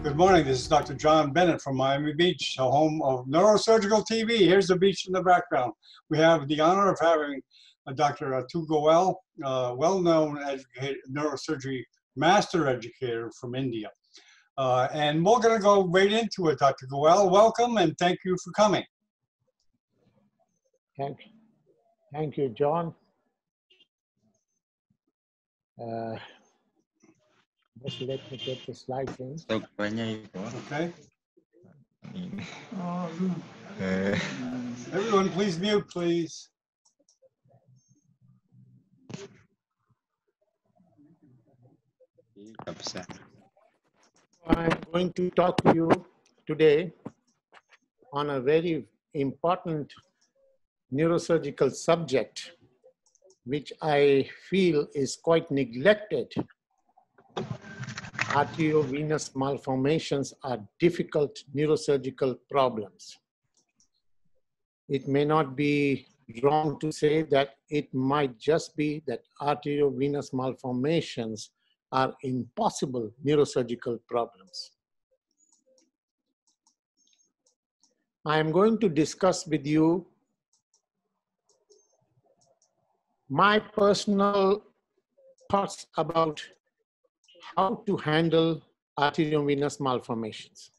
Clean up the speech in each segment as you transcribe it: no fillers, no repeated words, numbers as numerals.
Good morning. This is Dr. John Bennett from Miami Beach, the home of Neurosurgical TV. Here's the beach in the background. We have the honor of having Dr. Atul Goel, well-known neurosurgery master educator from India. And we're going to go right into it, Dr. Goel. Welcome and thank you for coming. Thank you, John. Just let me get the slides in. Okay. Everyone, please mute, please. I'm going to talk to you today on a very important neurosurgical subject, which I feel is quite neglected. Arteriovenous malformations are difficult neurosurgical problems. It may not be wrong to say that it might just be that arteriovenous malformations are impossible neurosurgical problems. I am going to discuss with you my personal thoughts about how to handle arteriovenous malformations.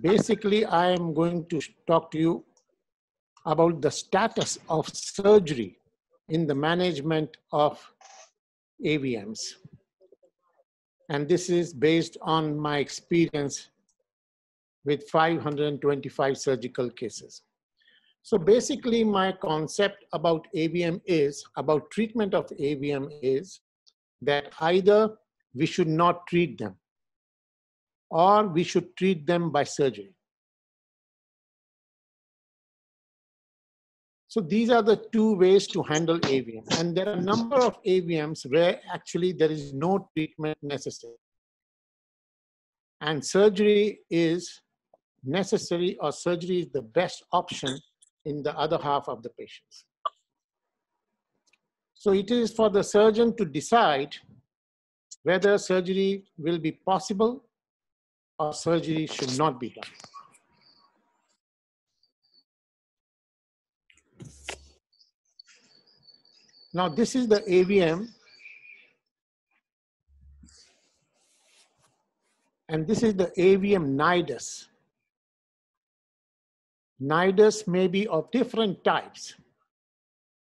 Basically, I am going to talk to you about the status of surgery in the management of AVMs. And this is based on my experience with 525 surgical cases. So basically, my concept about AVM is, about treatment of AVM is that either we should not treat them or we should treat them by surgery. So these are the two ways to handle AVM. And there are a number of AVMs where actually there is no treatment necessary. And surgery is necessary, or surgery is the best option in the other half of the patients. So it is for the surgeon to decide whether surgery will be possible or surgery should not be done. Now this is the AVM, and this is the AVM nidus. Nidus may be of different types,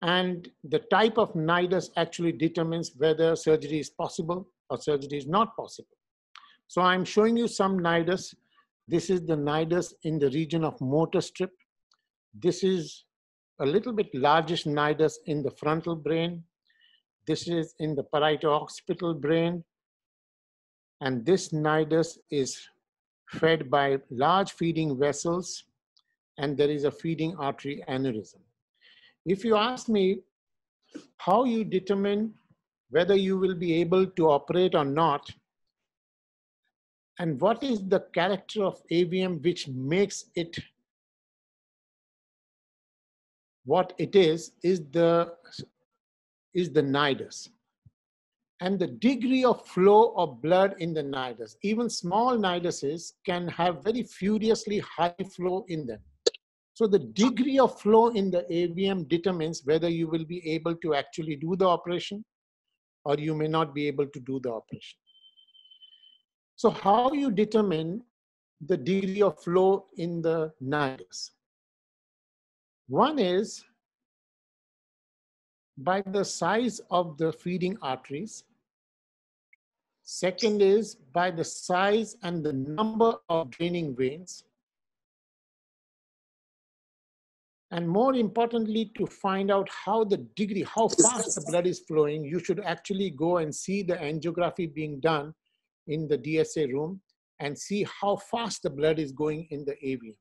and the type of nidus actually determines whether surgery is possible or surgery is not possible. So I'm showing you some nidus. This is the nidus in the region of motor strip. This is a little bit largest nidus in the frontal brain. This is in the parieto-occipital brain. And this nidus is fed by large feeding vessels, and there is a feeding artery aneurysm. If you ask me how you determine whether you will be able to operate or not, and what is the character of AVM which makes it what it is the nidus. And the degree of flow of blood in the nidus. Even small niduses can have very furiously high flow in them. So the degree of flow in the AVM determines whether you will be able to actually do the operation or you may not be able to do the operation. So how you determine the degree of flow in the nidus? One is by the size of the feeding arteries. Second is by the size and the number of draining veins. And more importantly, to find out how the degree, how fast the blood is flowing, you should actually go and see the angiography being done in the DSA room and see how fast the blood is going in the AVM.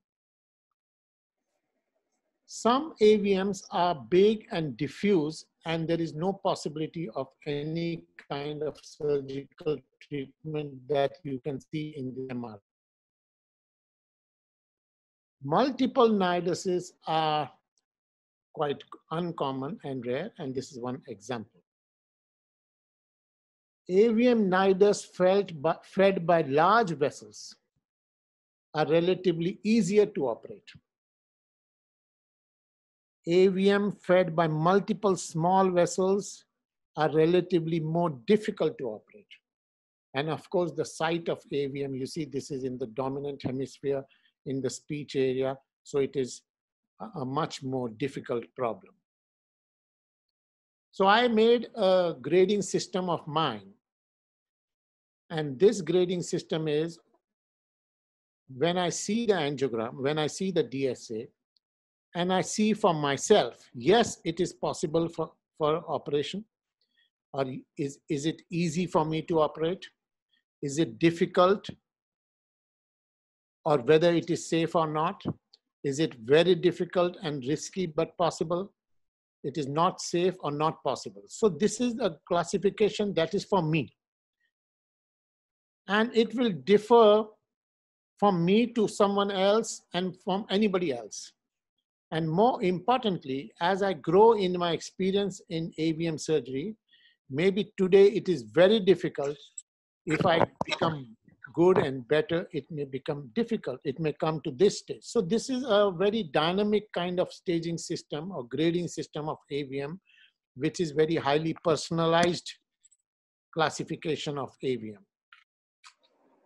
Some AVMs are big and diffuse, and there is no possibility of any kind of surgical treatment that you can see in the MR. Multiple niduses are quite uncommon and rare, and this is one example. AVM niders fed by large vessels are relatively easier to operate. AVM fed by multiple small vessels are relatively more difficult to operate. And of course, the site of AVM, you see this is in the dominant hemisphere in the speech area, so it is a much more difficult problem. So I made a grading system of mine. And this grading system is, when I see the angiogram, when I see the DSA, and I see for myself, yes, it is possible for operation, or is it easy for me to operate? Is it difficult? Or whether it is safe or not? Is it very difficult and risky but possible? It is not safe or not possible. So this is a classification that is for me. And it will differ from me to someone else and from anybody else. And more importantly, as I grow in my experience in AVM surgery, maybe today it is very difficult. If I become good and better, it may become difficult. It may come to this stage. So this is a very dynamic kind of staging system or grading system of AVM, which is very highly personalized classification of AVM.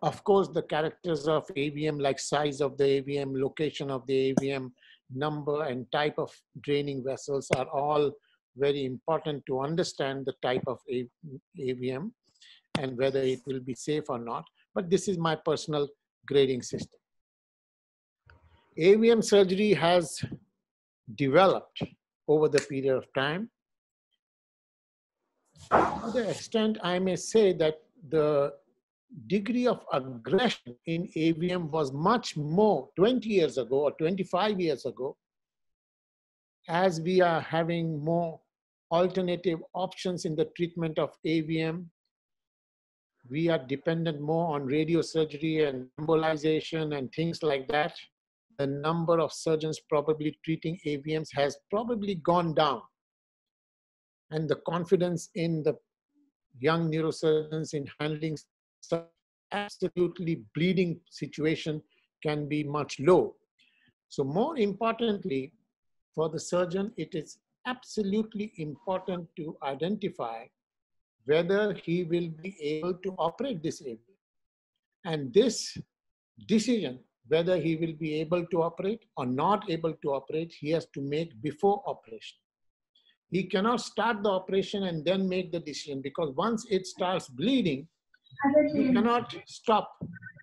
Of course, the characters of AVM, like size of the AVM, location of the AVM, number and type of draining vessels, are all very important to understand the type of AVM and whether it will be safe or not. But this is my personal grading system. AVM surgery has developed over the period of time. To the extent I may say that the degree of aggression in AVM was much more 20 years ago or 25 years ago, as we are having more alternative options in the treatment of AVM. We are dependent more on radiosurgery and embolization and things like that. The number of surgeons probably treating AVMs has probably gone down. And the confidence in the young neurosurgeons in handling such absolutely bleeding situation can be much low. So more importantly, for the surgeon, it is absolutely important to identify whether he will be able to operate this AVM. And this decision, whether he will be able to operate or not able to operate, he has to make before operation. He cannot start the operation and then make the decision, because once it starts bleeding, you cannot stop.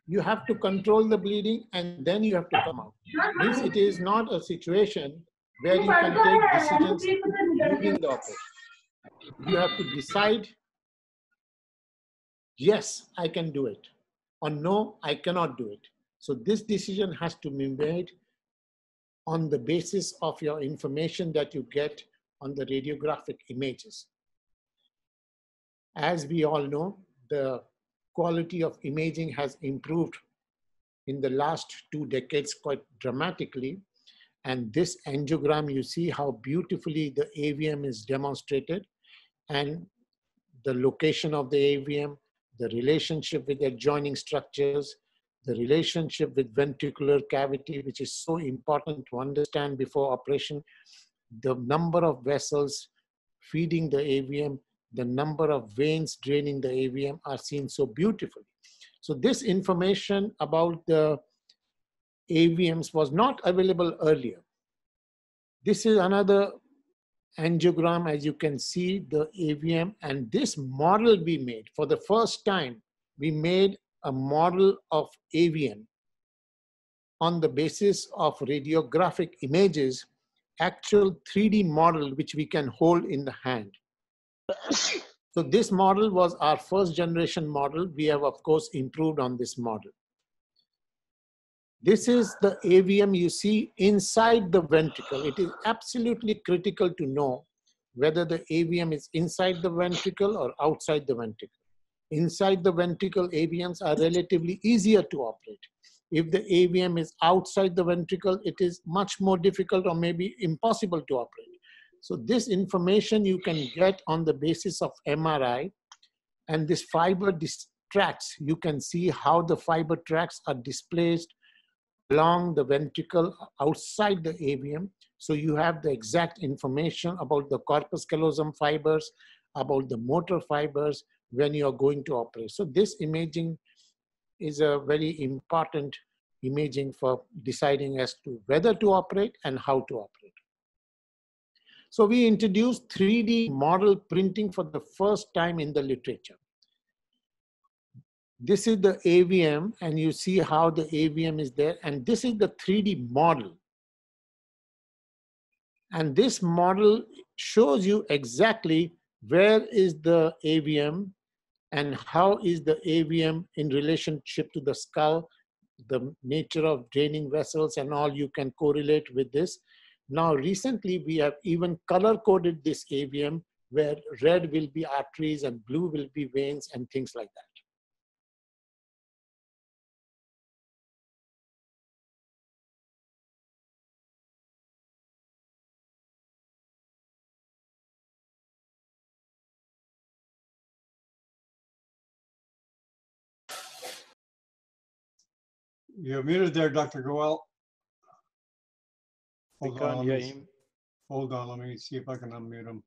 You have to control the bleeding and then you have to come out. Means it is not a situation where you can take decisions during the operation. You have to decide, yes, I can do it, or no, I cannot do it. So this decision has to be made on the basis of your information that you get on the radiographic images. As we all know, the quality of imaging has improved in the last 2 decades quite dramatically. And this angiogram, you see how beautifully the AVM is demonstrated, and the location of the AVM, the relationship with adjoining structures, the relationship with ventricular cavity, which is so important to understand before operation, the number of vessels feeding the AVM, the number of veins draining the AVM are seen so beautifully. So this information about the AVMs was not available earlier. This is another angiogram, as you can see, the AVM, and this model we made for the first time. We made a model of AVM on the basis of radiographic images, actual 3D model which we can hold in the hand. So this model was our first generation model. We have, of course, improved on this model. This is the AVM you see inside the ventricle. It is absolutely critical to know whether the AVM is inside the ventricle or outside the ventricle. Inside the ventricle, AVMs are relatively easier to operate. If the AVM is outside the ventricle, it is much more difficult or maybe impossible to operate. So this information you can get on the basis of MRI, and this fiber tracks, you can see how the fiber tracks are displaced along the ventricle outside the AVM. So you have the exact information about the corpus callosum fibers, about the motor fibers when you are going to operate. So this imaging is a very important imaging for deciding as to whether to operate and how to operate. So we introduced 3D model printing for the first time in the literature. This is the AVM, and you see how the AVM is there, and this is the 3D model. And this model shows you exactly where is the AVM and how is the AVM in relationship to the skull, the nature of draining vessels and all. You can correlate with this. Now, recently, we have even color-coded this AVM, where red will be arteries and blue will be veins and things like that. You're muted there, Dr. Goel. We can't hear him. Hold on, let me see if I can unmute him.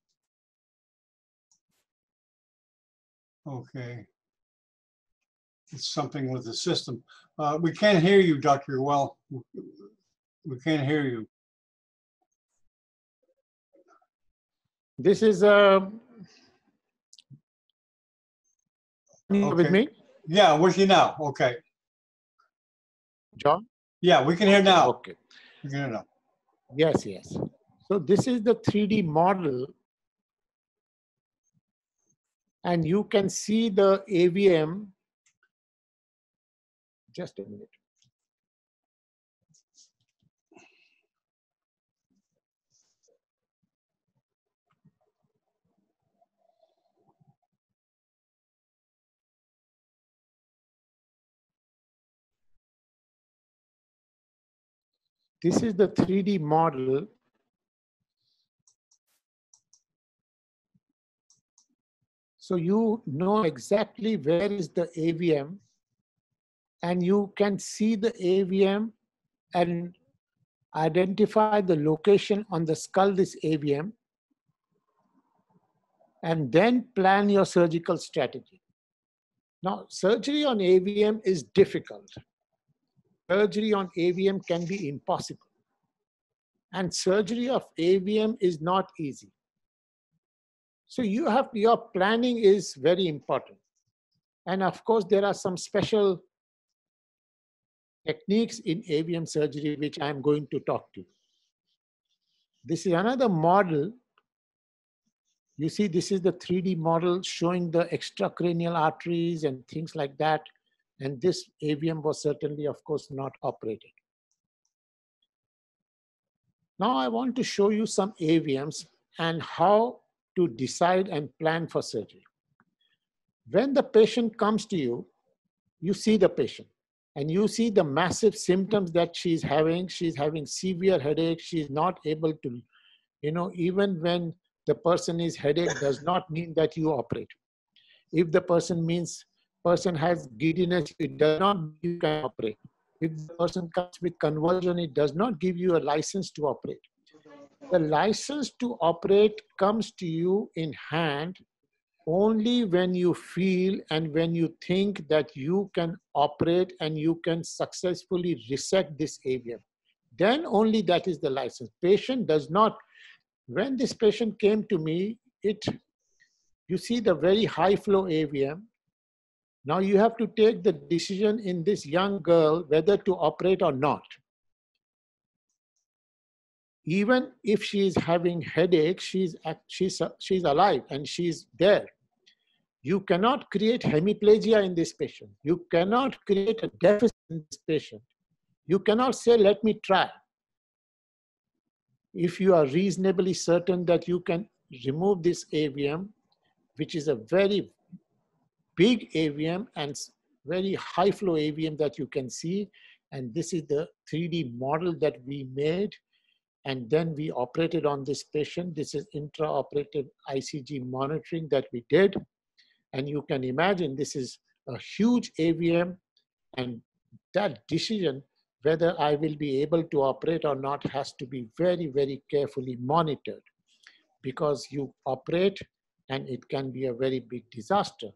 Okay. It's something with the system. We can't hear you, Dr. Goel. We can't hear you. This is with me? Yeah, with you now. Okay. John? Yeah, we can hear now. Okay. We can hear now. Yes, yes. So this is the 3D model, and you can see the AVM. Just a minute. This is the 3D model. So you know exactly where is the AVM, and you can see the AVM and identify the location on the skull, this AVM, and then plan your surgical strategy. Now, surgery on AVM is difficult. Surgery on AVM can be impossible. And surgery of AVM is not easy. So your planning is very important. And of course, there are some special techniques in AVM surgery, which I'm going to talk to. This is another model. You see, this is the 3D model showing the extracranial arteries and things like that. And this AVM was certainly, of course, not operated. Now I want to show you some AVMs and how to decide and plan for surgery. When the patient comes to you, you see the patient and you see the massive symptoms that she's having. She's having severe headache. She's not able to, even when the person is headache does not mean that you operate. If the person has giddiness, it does not mean you can operate. If the person comes with convulsion, it does not give you a license to operate. The license to operate comes to you in hand only when you feel and when you think that you can operate and you can successfully resect this AVM. Then only that is the license. Patient does not. When this patient came to me, you see the very high flow AVM. Now you have to take the decision in this young girl whether to operate or not. Even if she is having headache, she's alive and she's there. You cannot create hemiplegia in this patient. You cannot create a deficit in this patient. You cannot say, let me try. If you are reasonably certain that you can remove this AVM, which is a very big AVM and very high flow AVM that you can see, and this is the 3D model that we made. And then we operated on this patient. This is intraoperative ICG monitoring that we did. And you can imagine this is a huge AVM, and that decision whether I will be able to operate or not has to be very, very carefully monitored, because you operate and it can be a very big disaster.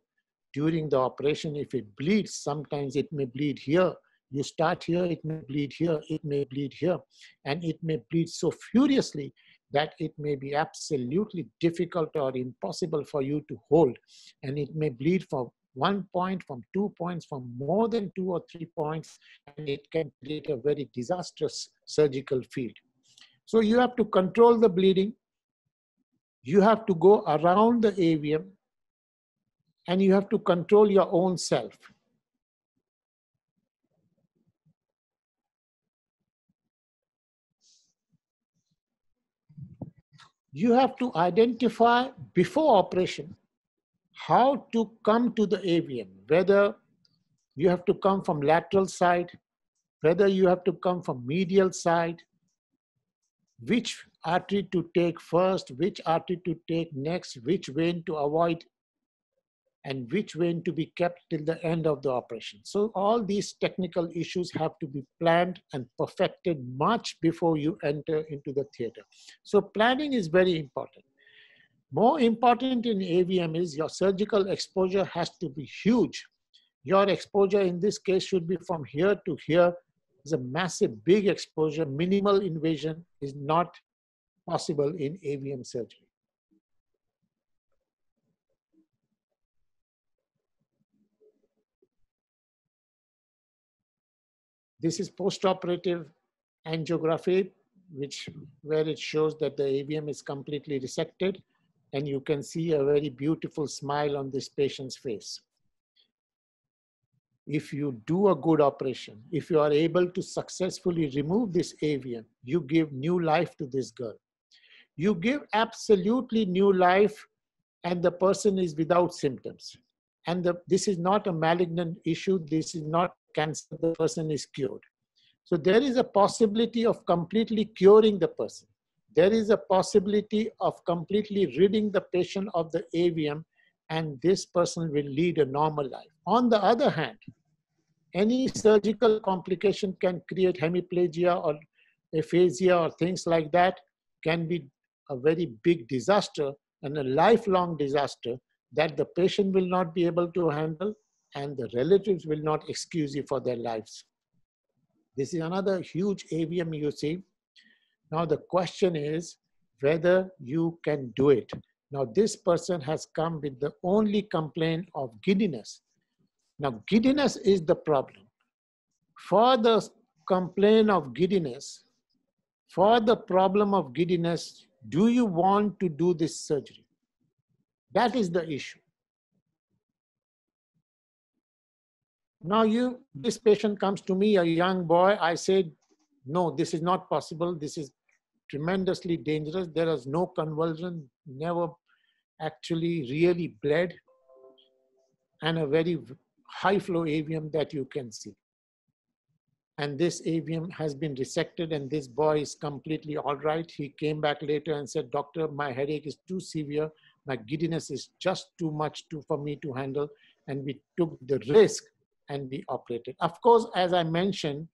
During the operation, if it bleeds, sometimes it may bleed here. You start here, it may bleed here, it may bleed here, and it may bleed so furiously that it may be absolutely difficult or impossible for you to hold. And it may bleed from 1 point, from 2 points, from more than 2 or 3 points, and it can create a very disastrous surgical field. So you have to control the bleeding. You have to go around the AVM, and you have to control your own self. You have to identify before operation how to come to the AVM, whether you have to come from lateral side, whether you have to come from medial side, which artery to take first, which artery to take next, which vein to avoid, and which vein to be kept till the end of the operation. So all these technical issues have to be planned and perfected much before you enter into the theater. So planning is very important. More important in AVM is your surgical exposure has to be huge. Your exposure in this case should be from here to here. It's a massive, big exposure. Minimal invasion is not possible in AVM surgery. This is postoperative angiography, where it shows that the AVM is completely resected, and you can see a very beautiful smile on this patient's face. If you do a good operation, if you are able to successfully remove this AVM, you give new life to this girl. You give absolutely new life, and the person is without symptoms. And this is not a malignant issue. This is not cancer. The person is cured. So there is a possibility of completely curing the person. There is a possibility of completely ridding the patient of the AVM, and this person will lead a normal life. On the other hand, any surgical complication can create hemiplegia or aphasia or things like that, can be a very big disaster and a lifelong disaster that the patient will not be able to handle, and the relatives will not excuse you for their lives. This is another huge AVM you see. Now the question is whether you can do it. Now this person has come with the only complaint of giddiness. Now giddiness is the problem. For the complaint of giddiness, for the problem of giddiness, do you want to do this surgery? That is the issue. Now this patient comes to me, a young boy. I said, no, this is not possible. This is tremendously dangerous. There is no convulsion, never actually really bled, and a very high flow AVM that you can see. And this AVM has been resected, and this boy is completely all right. He came back later and said, doctor, my headache is too severe. My giddiness is just too much for me to handle. And we took the risk and we operated. Of course, as I mentioned,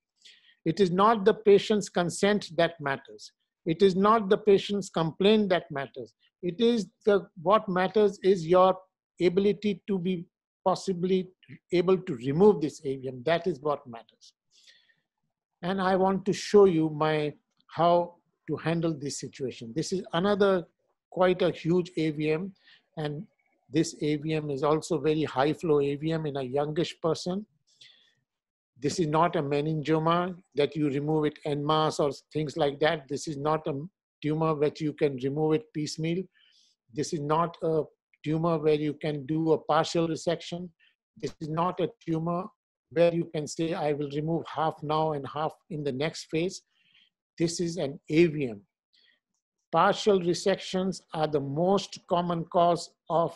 it is not the patient's consent that matters. It is not the patient's complaint that matters. It is what matters is your ability to be possibly able to remove this AVM. That is what matters. And I want to show you how to handle this situation. This is another quite a huge AVM, and this AVM is also very high flow AVM in a youngish person. This is not a meningioma that you remove it en masse or things like that. This is not a tumor that you can remove it piecemeal. This is not a tumor where you can do a partial resection. This is not a tumor where you can say, I will remove half now and half in the next phase. This is an AVM. Partial resections are the most common cause of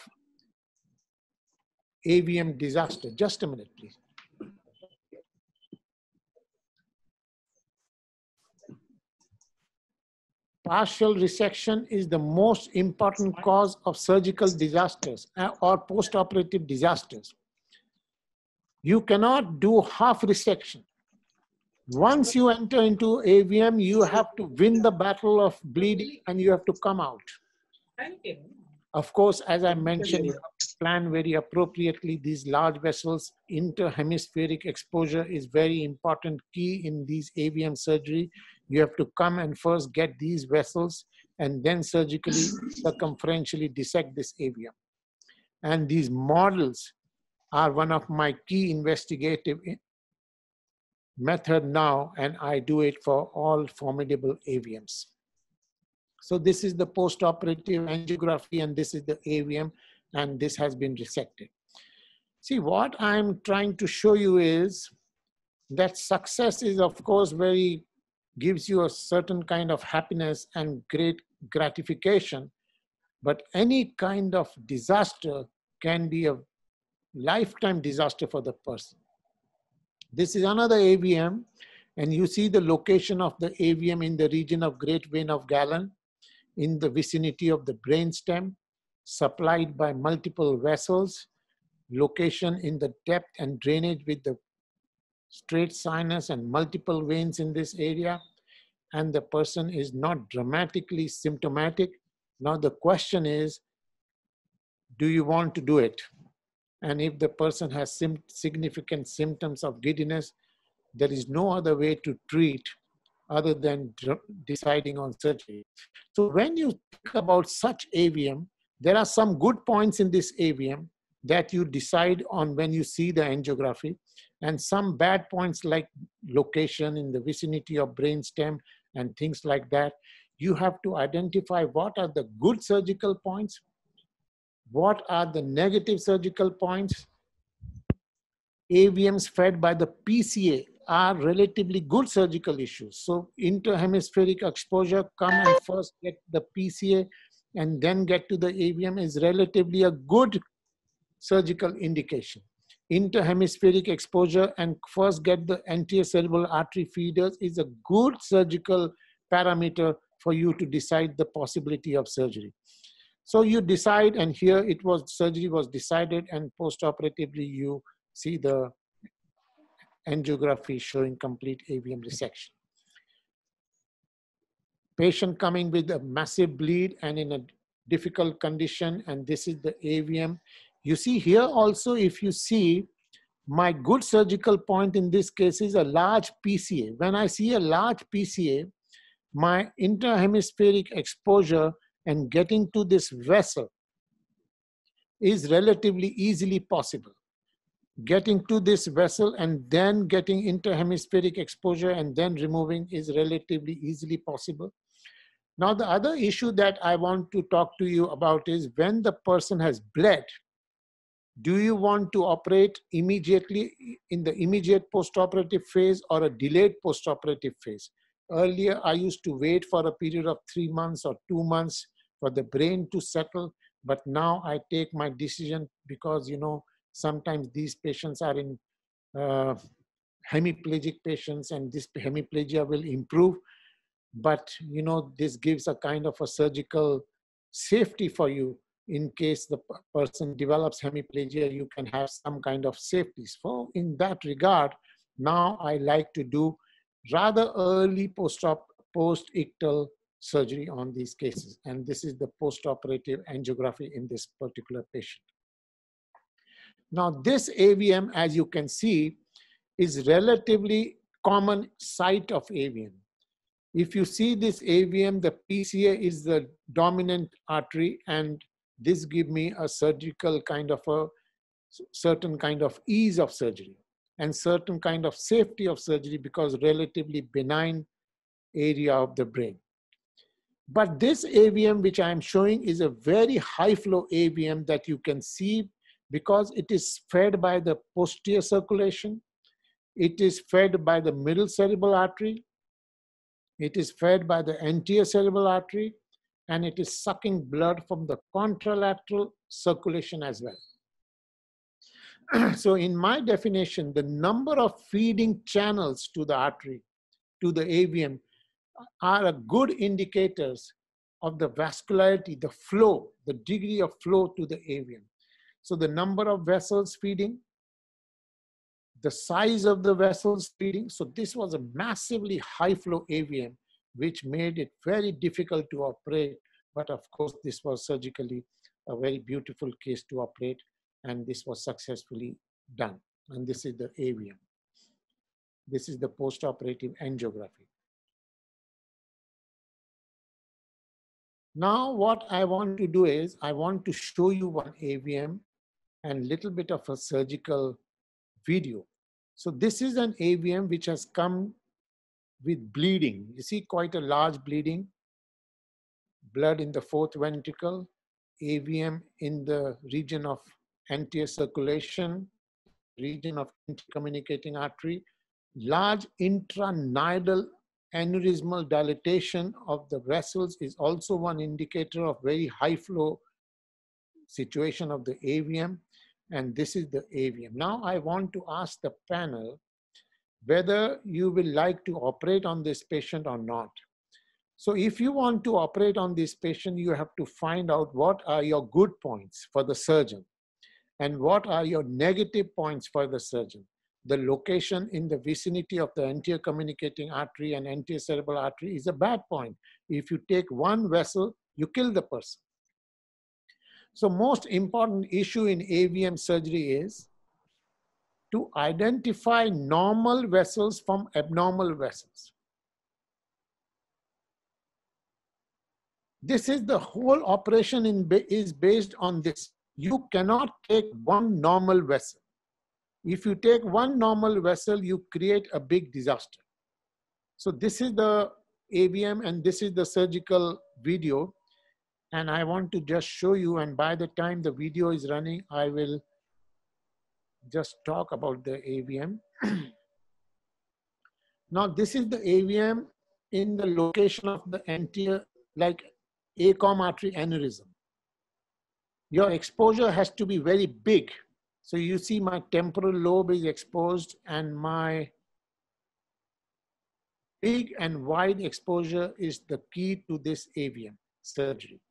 AVM disaster. Just a minute, please. partial resection is the most important cause of surgical disasters or post-operative disasters. You cannot do half resection. Once you enter into AVM, you have to win the battle of bleeding and you have to come out. Of course, as I mentioned, you have to plan very appropriately these large vessels. Interhemispheric exposure is very important key in these AVM surgery. You have to come and first get these vessels and then surgically circumferentially dissect this AVM. And these models are one of my key investigative method now, and I do it for all formidable AVMs. So this is the post-operative angiography, and this is the AVM, and this has been resected. See, what I'm trying to show you is that success is, of course, gives you a certain kind of happiness and great gratification, but any kind of disaster can be a lifetime disaster for the person. This is another AVM, and you see the location of the AVM in the region of Great Vein of Galen, in the vicinity of the brainstem, supplied by multiple vessels, location in the depth and drainage with the straight sinus and multiple veins in this area, and the person is not dramatically symptomatic. Now the question is, do you want to do it? And if the person has significant symptoms of giddiness, there is no other way to treat other than deciding on surgery. So when you think about such AVM, there are some good points in this AVM that you decide on when you see the angiography, and some bad points like location in the vicinity of brainstem and things like that. You have to identify what are the good surgical points, what are the negative surgical points. AVMs fed by the PCA are relatively good surgical issues. So interhemispheric exposure, come and first get the PCA and then get to the AVM is relatively a good surgical indication. Interhemispheric exposure and first get the anterior cerebral artery feeders is a good surgical parameter for you to decide the possibility of surgery. So you decide, and here it was, surgery was decided, and post-operatively you see the angiography showing complete AVM resection. Patient coming with a massive bleed and in a difficult condition, and this is the AVM. You see here also, if you see, my good surgical point in this case is a large PCA. When I see a large PCA, my interhemispheric exposure and getting to this vessel is relatively easily possible. Getting to this vessel and then getting interhemispheric exposure and then removing is relatively easily possible. Now, the other issue that I want to talk to you about is when the person has bled, do you want to operate immediately in the immediate postoperative phase or a delayed postoperative phase? Earlier, I used to wait for a period of 3 months or 2 months for the brain to settle, but now I take my decision because, you know, sometimes these patients are in hemiplegic patients, and this hemiplegia will improve. But, you know, this gives a kind of a surgical safety for you. In case the person develops hemiplegia, you can have some kind of safety. So in that regard, now I like to do rather early post-ictal surgery on these cases. And this is the post-operative angiography in this particular patient. Now this AVM, as you can see, is relatively common site of AVM. If you see this AVM, the PCA is the dominant artery, and this gives me a surgical kind of a certain kind of ease of surgery and certain kind of safety of surgery because relatively benign area of the brain. But this AVM which I am showing is a very high flow AVM that you can see because it is fed by the posterior circulation, it is fed by the middle cerebral artery, it is fed by the anterior cerebral artery, and it is sucking blood from the contralateral circulation as well. So in my definition, the number of feeding channels to the artery, to the AVM, are good indicators of the vascularity, the flow, the degree of flow to the AVM. So the number of vessels feeding, the size of the vessels feeding. So this was a massively high flow AVM, which made it very difficult to operate. But of course, this was surgically a very beautiful case to operate, and this was successfully done. And this is the AVM. This is the post-operative angiography. Now what I want to do is, I want to show you one AVM and little bit of a surgical video. So this is an AVM which has come with bleeding. You see quite a large bleeding, blood in the fourth ventricle, AVM in the region of anterior circulation, region of intercommunicating artery, large intranidal aneurysmal dilatation of the vessels is also one indicator of very high flow situation of the AVM. And this is the AVM. Now I want to ask the panel whether you will like to operate on this patient or not. So if you want to operate on this patient, you have to find out what are your good points for the surgeon and what are your negative points for the surgeon. The location in the vicinity of the anterior communicating artery and anterior cerebral artery is a bad point. If you take one vessel, you kill the person. So most important issue in AVM surgery is to identify normal vessels from abnormal vessels. This is the whole operation is based on this. You cannot take one normal vessel. If you take one normal vessel, you create a big disaster. So this is the AVM and this is the surgical video. And I want to just show you, and by the time the video is running, I will just talk about the AVM. Now this is the AVM in the location of the anterior, like ACOM artery aneurysm. Your exposure has to be very big. So you see my temporal lobe is exposed and my big and wide exposure is the key to this AVM surgery.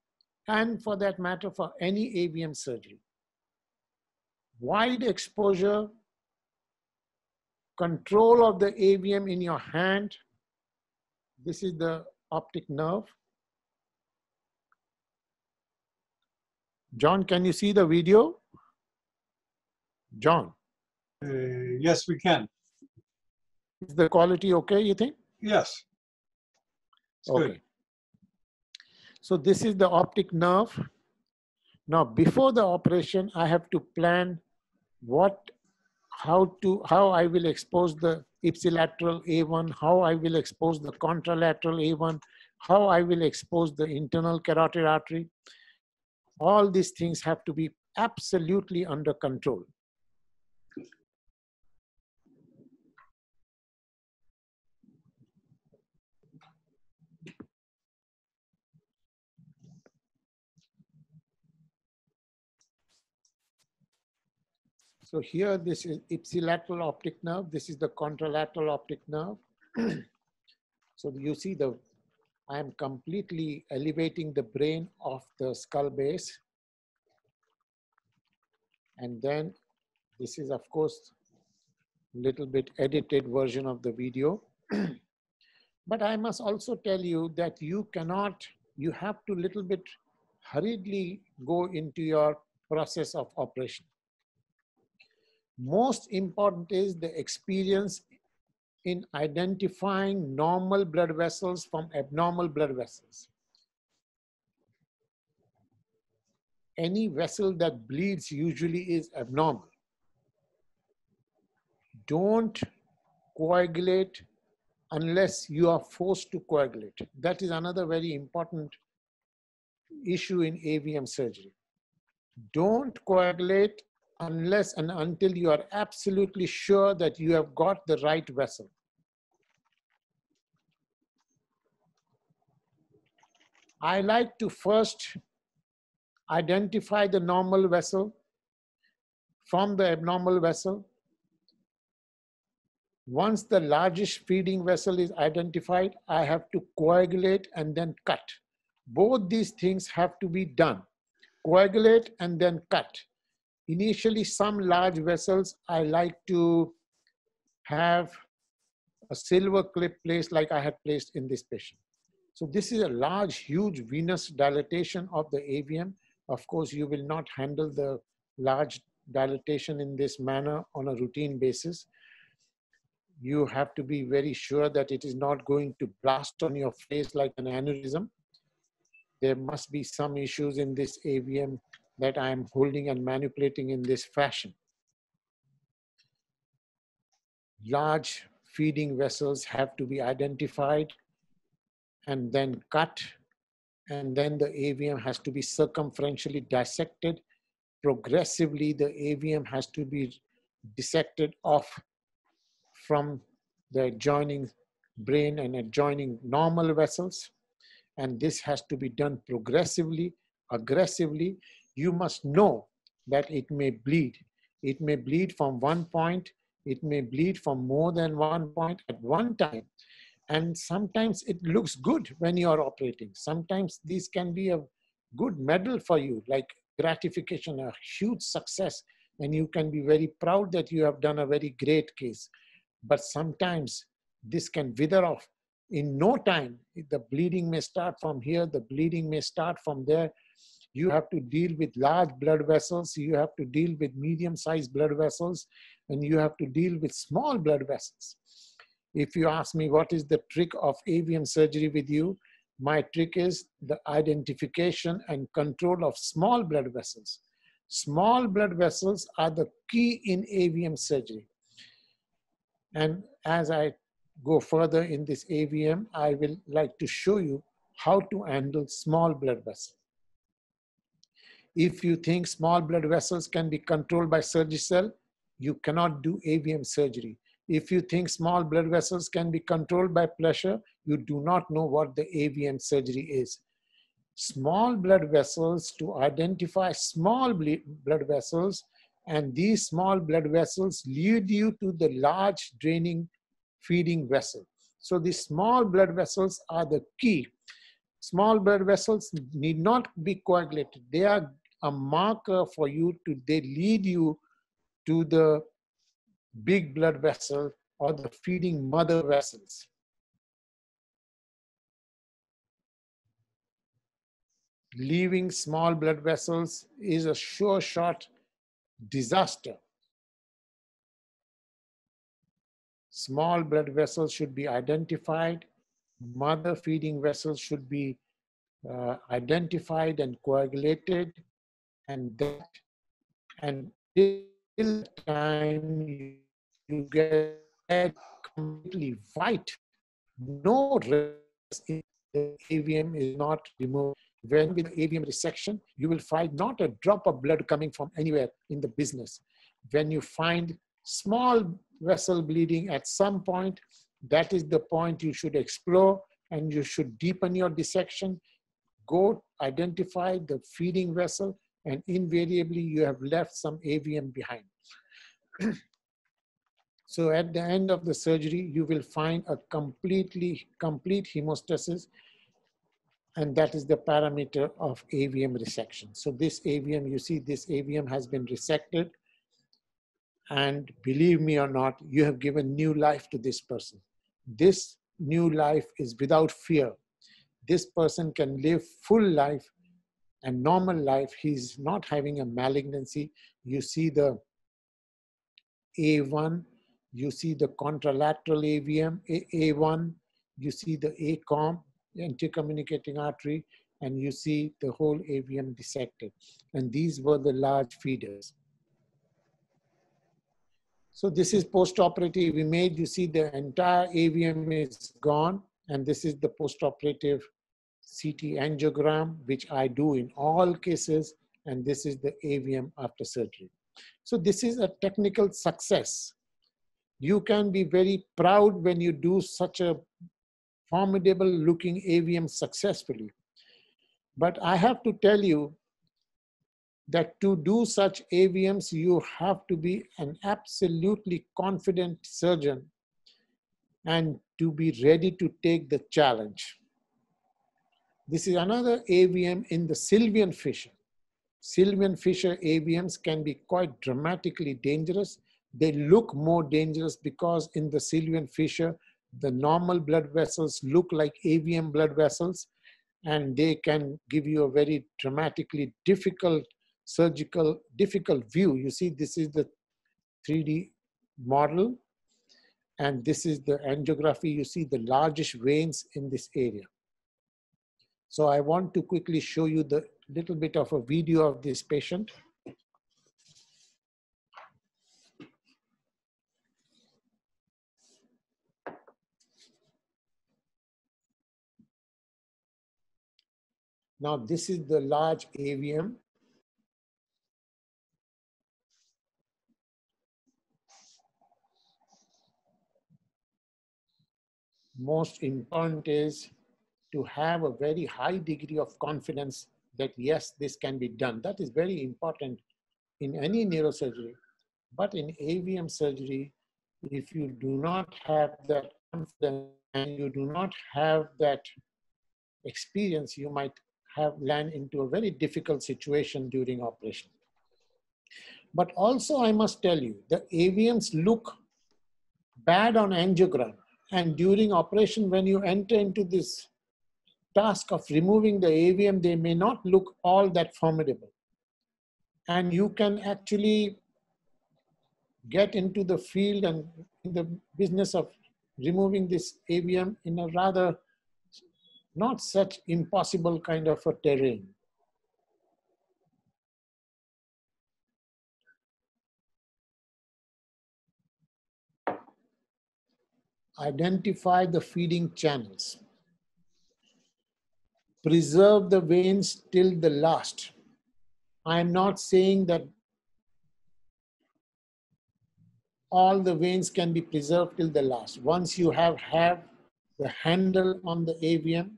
And for that matter, for any AVM surgery. Wide exposure, control of the AVM in your hand. This is the optic nerve. John, can you see the video? John. Yes, we can. Is the quality okay, you think? Yes. It's okay. Good. So this is the optic nerve. Now, before the operation, I have to plan how I will expose the ipsilateral A1, how I will expose the contralateral A1, how I will expose the internal carotid artery. All these things have to be absolutely under control. So here, this is ipsilateral optic nerve. This is the contralateral optic nerve. So you see I am completely elevating the brain off the skull base. And then this is, of course, a little bit edited version of the video. But I must also tell you that you have to little bit hurriedly go into your process of operation. Most important is the experience in identifying normal blood vessels from abnormal blood vessels. Any vessel that bleeds usually is abnormal. Don't coagulate unless you are forced to coagulate. That is another very important issue in AVM surgery. Don't coagulate unless and until you are absolutely sure that you have got the right vessel. I like to first identify the normal vessel from the abnormal vessel. Once the largest feeding vessel is identified, I have to coagulate and then cut. Both these things have to be done. Coagulate and then cut. Initially, some large vessels, I like to have a silver clip placed like I had placed in this patient. So this is a large, huge venous dilatation of the AVM. Of course, you will not handle the large dilatation in this manner on a routine basis. You have to be very sure that it is not going to blast on your face like an aneurysm. There must be some issues in this AVM that I am holding and manipulating in this fashion. Large feeding vessels have to be identified and then cut, and then the AVM has to be circumferentially dissected. Progressively, the AVM has to be dissected off from the adjoining brain and adjoining normal vessels. And this has to be done progressively, aggressively. You must know that it may bleed. It may bleed from one point. It may bleed from more than one point at one time. And sometimes it looks good when you are operating. Sometimes these can be a good medal for you, like gratification, a huge success. And you can be very proud that you have done a very great case. But sometimes this can wither off. In no time, the bleeding may start from here, the bleeding may start from there. You have to deal with large blood vessels, you have to deal with medium-sized blood vessels, and you have to deal with small blood vessels. If you ask me what is the trick of AVM surgery with you, my trick is the identification and control of small blood vessels. Small blood vessels are the key in AVM surgery. And as I go further in this AVM, I will like to show you how to handle small blood vessels. If you think small blood vessels can be controlled by Surgicel, you cannot do AVM surgery. If you think small blood vessels can be controlled by pressure, you do not know what the AVM surgery is. Small blood vessels, to identify small blood vessels, and these small blood vessels lead you to the large draining feeding vessel. So the small blood vessels are the key. Small blood vessels need not be coagulated. They are a marker for you to, they lead you to the big blood vessel or the feeding mother vessels. Leaving small blood vessels is a sure shot disaster. Small blood vessels should be identified. Mother feeding vessels should be identified and coagulated, and that, and till the time you get completely white, no rest in the AVM is not removed. When with AVM resection, you will find not a drop of blood coming from anywhere in the business. When you find small vessel bleeding at some point, that is the point you should explore, and you should deepen your dissection. Go identify the feeding vessel, and invariably you have left some AVM behind. So at the end of the surgery, you will find a complete hemostasis, and that is the parameter of AVM resection. So this AVM, you see this AVM has been resected, and believe me or not, you have given new life to this person. This new life is without fear. This person can live full life and normal life. He's not having a malignancy. You see the A1, you see the contralateral AVM, A1, you see the ACOM, intercommunicating artery, and you see the whole AVM dissected. And these were the large feeders. So this is post-operative image. You see the entire AVM is gone, and this is the post-operative CT angiogram, which I do in all cases, and this is the AVM after surgery. So this is a technical success. You can be very proud when you do such a formidable looking AVM successfully. But I have to tell you that to do such AVMs, you have to be an absolutely confident surgeon and to be ready to take the challenge. This is another AVM in the Sylvian fissure. Sylvian fissure AVMs can be quite dramatically dangerous. They look more dangerous because in the Sylvian fissure, the normal blood vessels look like AVM blood vessels, and they can give you a very dramatically difficult difficult view. You see, this is the 3D model, and this is the angiography. You see the largest veins in this area. So I want to quickly show you the little bit of a video of this patient. Now this is the large AVM. Most important is to have a very high degree of confidence that yes, this can be done. That is very important in any neurosurgery. But in AVM surgery, if you do not have that confidence and you do not have that experience, you might land into a very difficult situation during operation. But also I must tell you, the AVMs look bad on angiogram. And during operation, when you enter into this task of removing the AVM, they may not look all that formidable. And you can actually get into the field and in the business of removing this AVM in a rather not such impossible kind of a terrain. Identify the feeding channels. Preserve the veins till the last. I am not saying that all the veins can be preserved till the last. Once you have the handle on the AVM,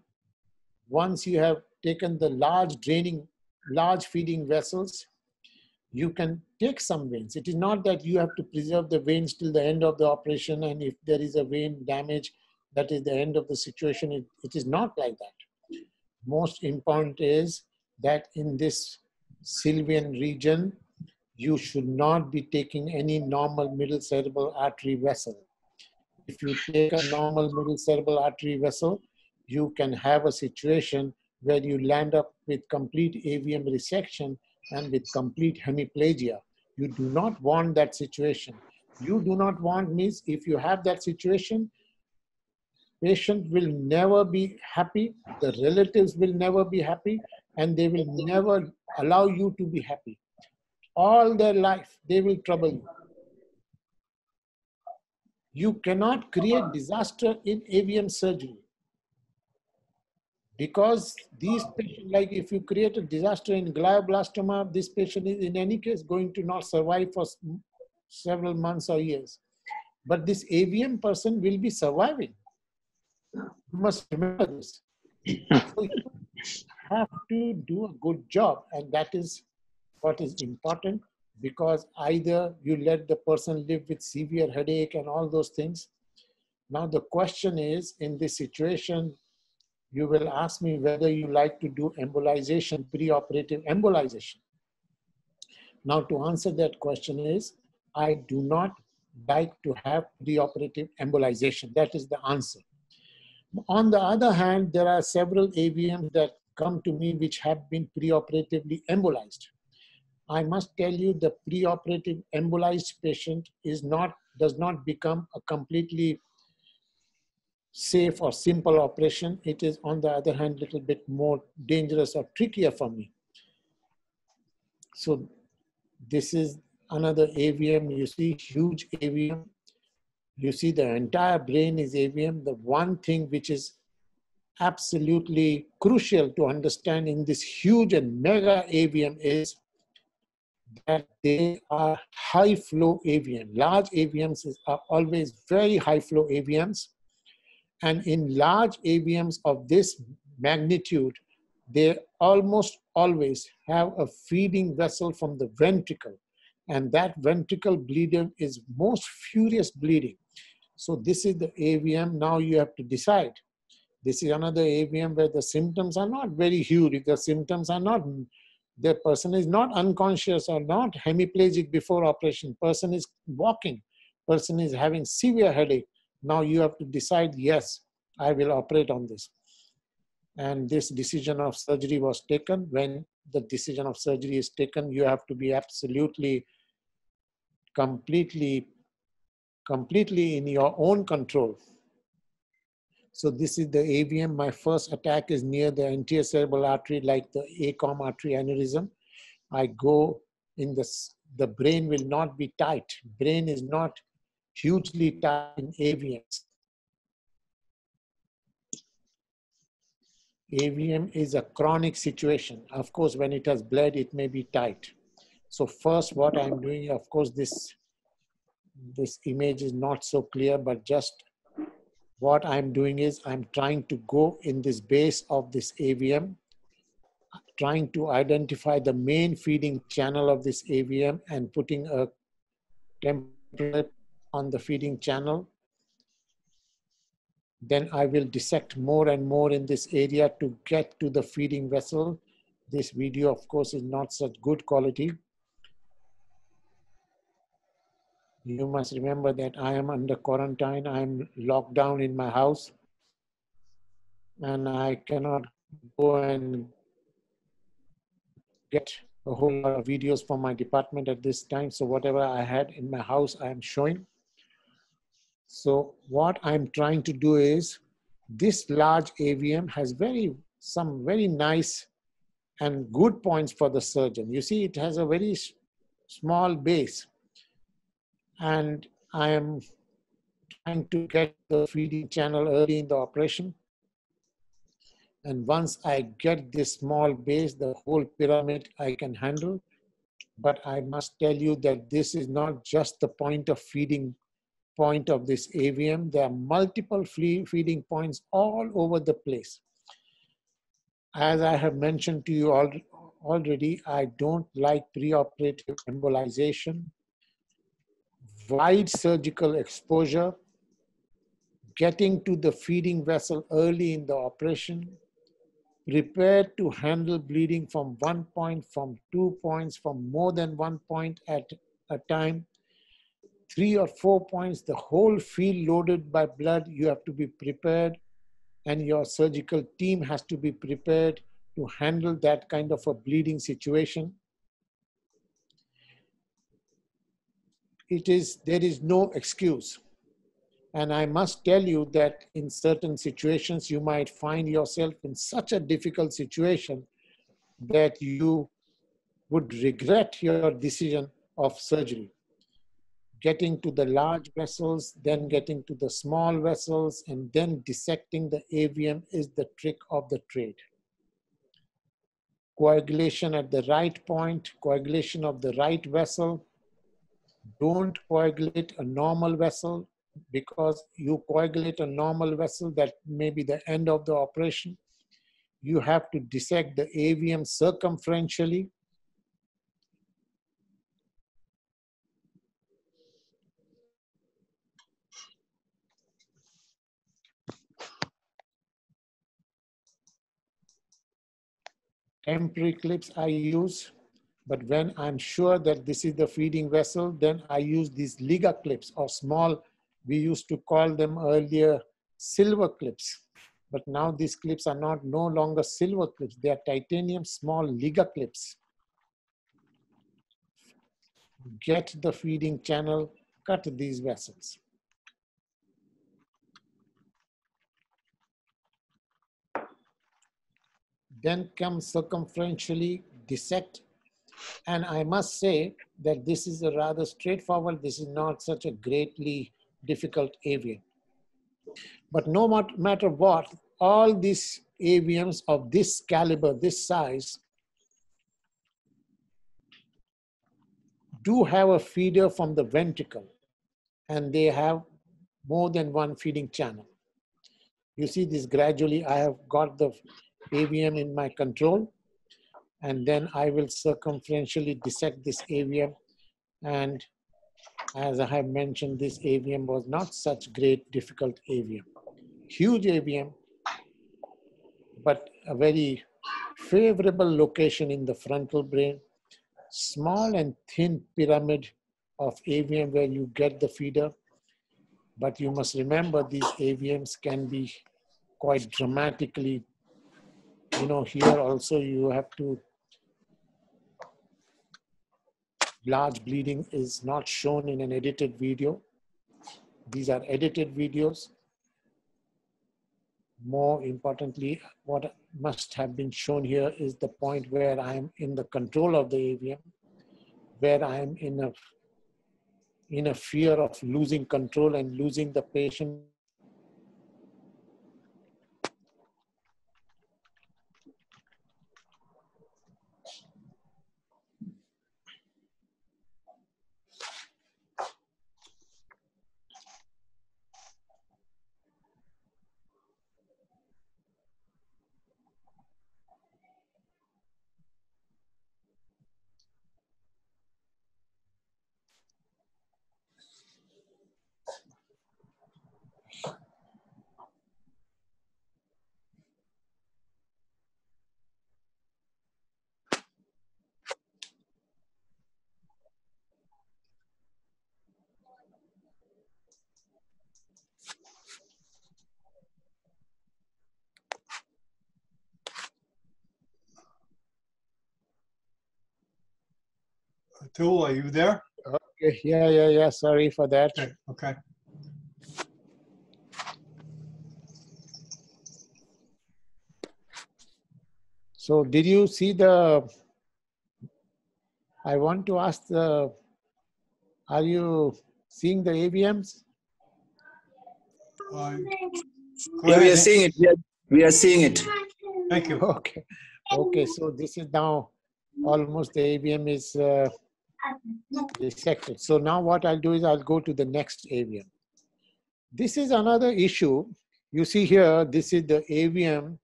once you have taken the large feeding vessels, you can take some veins. It is not that you have to preserve the veins till the end of the operation, and if there is a vein damage, that is the end of the situation. It is not like that. Most important is that in this Sylvian region, you should not be taking any normal middle cerebral artery vessel. If you take a normal middle cerebral artery vessel, you can have a situation where you land up with complete AVM resection and with complete hemiplegia. You do not want that situation. You do not want means if you have that situation, patient will never be happy, the relatives will never be happy, and they will never allow you to be happy. All their life, they will trouble you. You cannot create disaster in AVM surgery. Because these patients, like if you create a disaster in glioblastoma, this patient is in any case going to not survive for several months or years. But this AVM person will be surviving. You must remember this. So you have to do a good job, and that is what is important, because either you let the person live with severe headache and all those things. Now the question is, in this situation, you will ask me whether you like to do embolization, preoperative embolization. Now to answer that question is, I do not like to have preoperative embolization. That is the answer. On the other hand, there are several AVMs that come to me which have been preoperatively embolized. I must tell you, the preoperative embolized patient does not become a completely safe or simple operation. It is, on the other hand, a little bit more dangerous or trickier for me. So this is another AVM. You see huge AVM. You see the entire brain is AVM. The one thing which is absolutely crucial to understand in this huge and mega AVM is that they are high flow AVM. Large AVMs are always very high flow AVMs. And in large AVMs of this magnitude, they almost always have a feeding vessel from the ventricle. And that ventricle bleeding is most furious bleeding. So this is the AVM. Now you have to decide. This is another AVM where the symptoms are not very huge. The symptoms are not, the person is not unconscious or not hemiplegic before operation. Person is walking. Person is having severe headache. Now you have to decide, yes, I will operate on this. And this decision of surgery was taken. When the decision of surgery is taken, you have to be absolutely, completely in your own control. So this is the AVM. My first attack is near the anterior cerebral artery, like the ACOM artery aneurysm. I go in the brain will not be tight. Brain is not hugely tight in AVMs. AVM is a chronic situation. Of course, when it has bled, it may be tight. So first, what I'm doing, of course, this image is not so clear, but just what I'm doing is I'm trying to go in this base of this AVM, trying to identify the main feeding channel of this AVM and putting a template on the feeding channel. Then I will dissect more and more in this area to get to the feeding vessel. This video, of course, is not such good quality. You must remember that I am under quarantine. I am locked down in my house and I cannot go and get a whole lot of videos from my department at this time. So whatever I had in my house, I am showing. So what I'm trying to do is, this large AVM has some very nice and good points for the surgeon. You see, it has a very small base. And I am trying to get the feeding channel early in the operation. And once I get this small base, the whole pyramid I can handle. But I must tell you that this is not just the point of feeding point of this AVM. There are multiple feeding points all over the place. As I have mentioned to you already, I don't like preoperative embolization, wide surgical exposure, getting to the feeding vessel early in the operation, prepared to handle bleeding from 1 point, from 2 points, from more than 1 point at a time, 3 or 4 points, the whole field loaded by blood. You have to be prepared, and your surgical team has to be prepared to handle that kind of a bleeding situation. There is no excuse. And I must tell you that in certain situations, you might find yourself in such a difficult situation that you would regret your decision of surgery. Getting to the large vessels, then getting to the small vessels, and then dissecting the AVM is the trick of the trade. Coagulation at the right point, coagulation of the right vessel. Don't coagulate a normal vessel, because you coagulate a normal vessel, that may be the end of the operation. You have to dissect the AVM circumferentially. Temporary clips I use, but when I'm sure that this is the feeding vessel, then I use these Liga clips, or small, we used to call them earlier silver clips. But now these clips are no longer silver clips. They are titanium small Liga clips. Get the feeding channel, cut these vessels. Then come circumferentially, dissect. And I must say that this is a rather straightforward, this is not such a greatly difficult AVM. But no matter what, all these AVMs of this caliber, this size, do have a feeder from the ventricle, and they have more than one feeding channel. You see this gradually, I have got the AVM in my control, and then I will circumferentially dissect this AVM and As I have mentioned, this AVM was not such great, difficult AVM. Huge AVM, but a very favorable location in the frontal brain, small and thin pyramid of AVM where you get the feeder. But you must remember these AVMs can be quite dramatically, here also you have to, large bleeding is not shown in an edited video. These are edited videos. More importantly, what must have been shown here is the point where I am in the control of the AVM, where I am in a fear of losing control and losing the patient. Atul, are you there? Okay, yeah, sorry for that. Okay. So did you see I want to ask are you seeing the AVMs? Yeah, we are seeing it. We are seeing it. Thank you. Okay, so this is now almost the AVM is dissected. So now what I'll do is I'll go to the next AVM. This is another issue. You see here, this is the AVM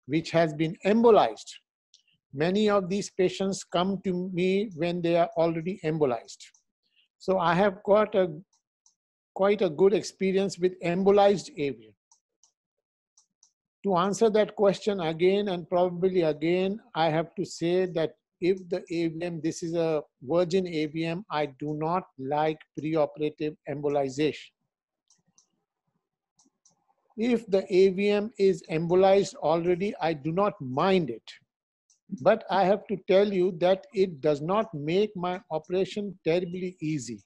which has been embolized. Many of these patients come to me when they are already embolized. So I have got quite a good experience with embolized AVM. To answer that question again and probably again, I have to say that if the AVM, this is a virgin AVM, I do not like preoperative embolization. If the AVM is embolized already, I do not mind it. But I have to tell you that it does not make my operation terribly easy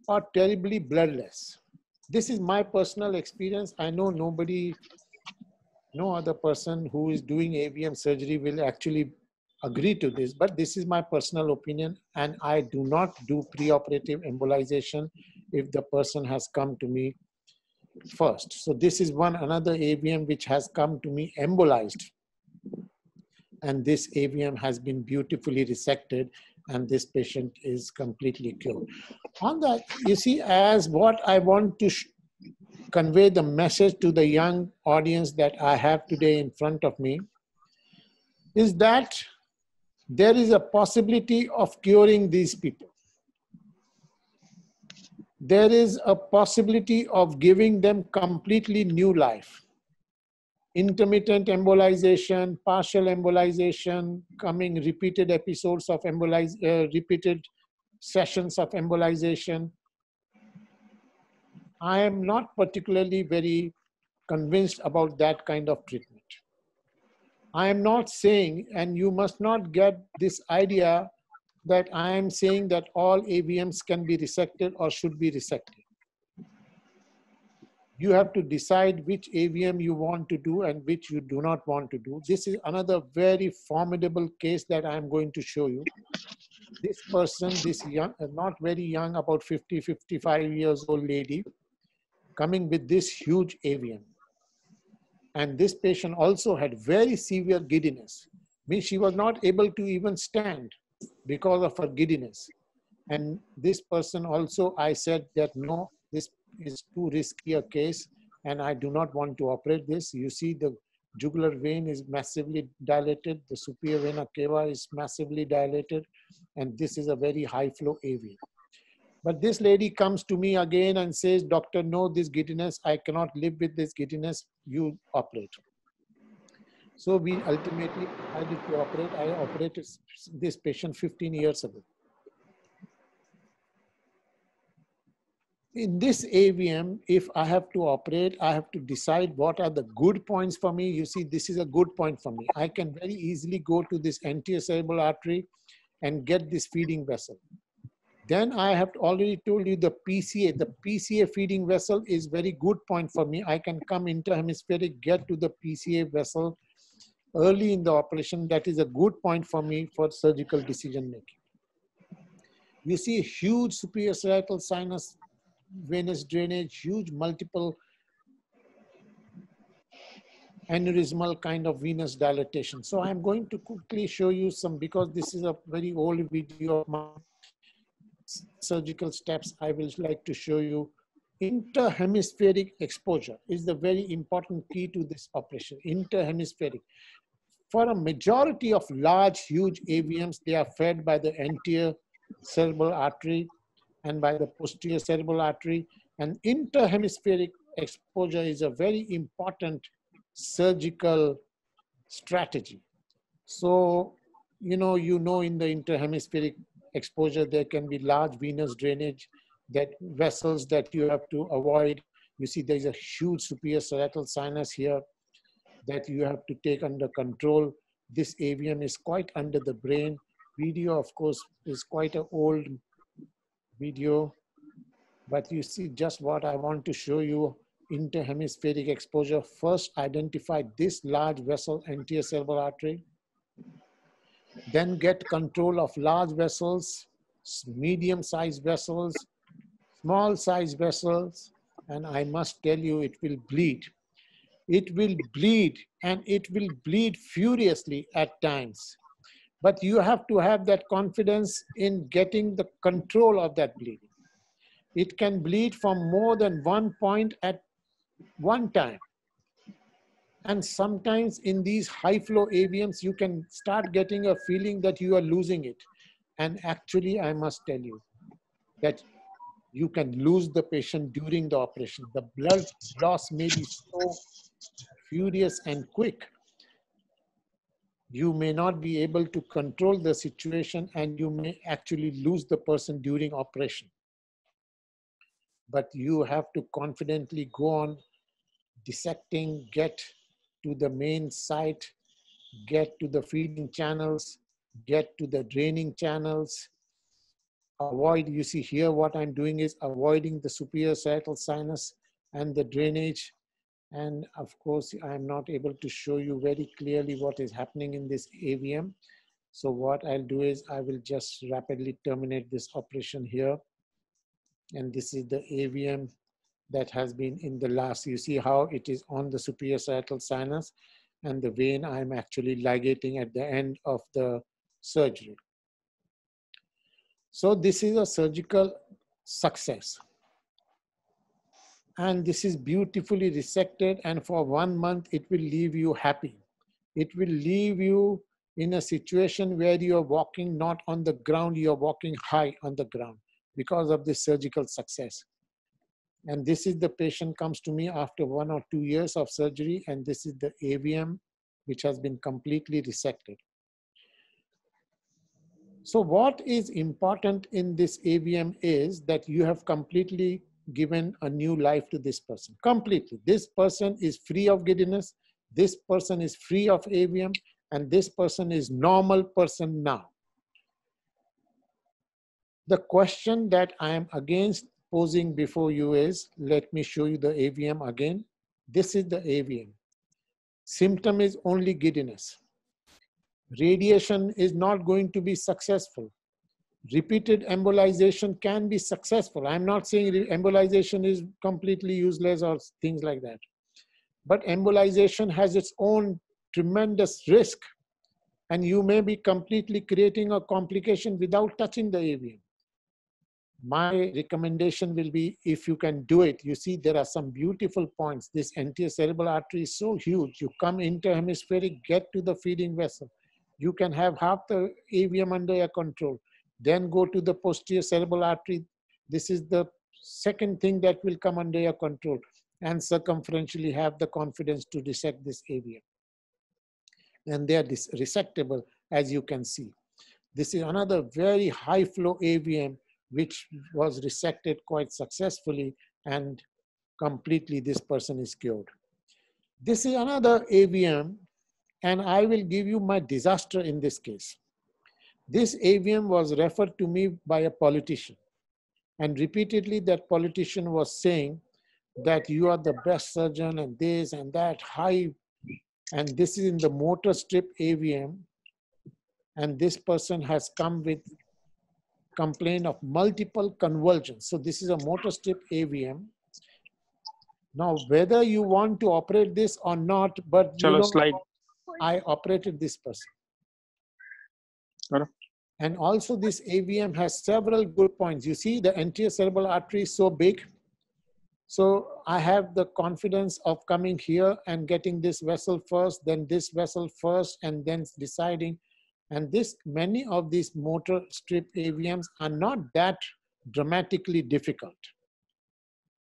or terribly bloodless. This is my personal experience. I know no other person who is doing AVM surgery will actually agree to this, but this is my personal opinion, and I do not do preoperative embolization if the person has come to me first. So this is another AVM which has come to me embolized, and this AVM has been beautifully resected, and this patient is completely cured. On that, you see, as what I want to convey the message to the young audience that I have today in front of me is that there is a possibility of curing these people. There is a possibility of giving them completely new life. Intermittent embolization, partial embolization, coming repeated episodes of repeated sessions of embolization. I am not particularly very convinced about that kind of treatment. I am not saying, and you must not get this idea that I am saying that all AVMs can be resected or should be resected. You have to decide which AVM you want to do and which you do not want to do. This is another very formidable case that I am going to show you. This person, this young, not very young, about 50, 55 years old lady, coming with this huge AVM. And this patient also had very severe giddiness. Means she was not able to even stand because of her giddiness. And this person also, I said that no, this is too risky a case and I do not want to operate this. You see the jugular vein is massively dilated, the superior vena cava is massively dilated, and this is a very high flow AV. But this lady comes to me again and says, doctor, no, this giddiness, I cannot live with this giddiness, you operate. So we ultimately decided to operate. I operated this patient 15 years ago. In this AVM, if I have to operate, I have to decide what are the good points for me. You see, this is a good point for me. I can very easily go to this anterior cerebral artery and get this feeding vessel. Then I have already told you the PCA feeding vessel is very good point for me. I can come interhemispheric, get to the PCA vessel early in the operation. That is a good point for me for surgical decision making. You see huge superior parietal sinus venous drainage, huge multiple aneurysmal kind of venous dilatation. So I'm going to quickly show you some, because this is a very old video of my surgical steps. I will like to show you interhemispheric exposure is the very important key to this operation. Interhemispheric. For a majority of large, huge AVMs, they are fed by the anterior cerebral artery and by the posterior cerebral artery. And interhemispheric exposure is a very important surgical strategy. So, you know in the interhemispheric exposure, there can be large venous drainage, that vessels that you have to avoid. You see there's a huge superior parietal sinus here that you have to take under control. This AVM is quite under the brain. Video, of course, is quite an old video, but you see just what I want to show you. Interhemispheric exposure. First identify this large vessel, anterior cerebral artery. Then get control of large vessels, medium-sized vessels, small-sized vessels, and I must tell you, it will bleed. It will bleed, and it will bleed furiously at times. But you have to have that confidence in getting the control of that bleeding. It can bleed from more than one point at one time. And sometimes in these high flow AVMs, you can start getting a feeling that you are losing it. And actually, I must tell you that you can lose the patient during the operation. The blood loss may be so furious and quick. You may not be able to control the situation, and you may actually lose the person during operation. But you have to confidently go on dissecting, get to the main site, get to the feeding channels, get to the draining channels, avoid, you see here what I'm doing is avoiding the superior parietal sinus and the drainage. And of course, I'm not able to show you very clearly what is happening in this AVM. So what I'll do is I will just rapidly terminate this operation here. And this is the AVM that has been in the last. You see how it is on the superior parietal sinus, and the vein I'm actually ligating at the end of the surgery. So this is a surgical success. And this is beautifully resected, and for 1 month, it will leave you happy. It will leave you in a situation where you are walking not on the ground, you are walking high on the ground because of this surgical success. And this is the patient comes to me after 1 or 2 years of surgery, and this is the AVM, which has been completely resected. So what is important in this AVM is that you have completely given a new life to this person, completely. This person is free of giddiness, this person is free of AVM, and this person is normal person now. The question that I am against posing before you is, let me show you the AVM again. This is the AVM. Symptom is only giddiness. Radiation is not going to be successful. Repeated embolization can be successful. I'm not saying embolization is completely useless or things like that. But embolization has its own tremendous risk, and you may be completely creating a complication without touching the AVM. My recommendation will be, if you can do it, you see there are some beautiful points. This anterior cerebral artery is so huge. You come interhemispheric, get to the feeding vessel. You can have half the AVM under your control. Then go to the posterior cerebral artery. This is the second thing that will come under your control, and circumferentially have the confidence to dissect this AVM. And they are resectable, as you can see. This is another very high flow AVM, which was resected quite successfully, and completely this person is cured. This is another AVM, and I will give you my disaster in this case. This AVM was referred to me by a politician, and repeatedly that politician was saying that you are the best surgeon and this and that high, and this is in the motor strip AVM, and this person has come with complaint of multiple convulsions. So this is a motor strip AVM. Now, whether you want to operate this or not, but you know, slide. I operated this person. And also this AVM has several good points. You see the anterior cerebral artery is so big. So I have the confidence of coming here and getting this vessel first, then this vessel first, and then deciding. And many of these motor strip AVMs are not that dramatically difficult.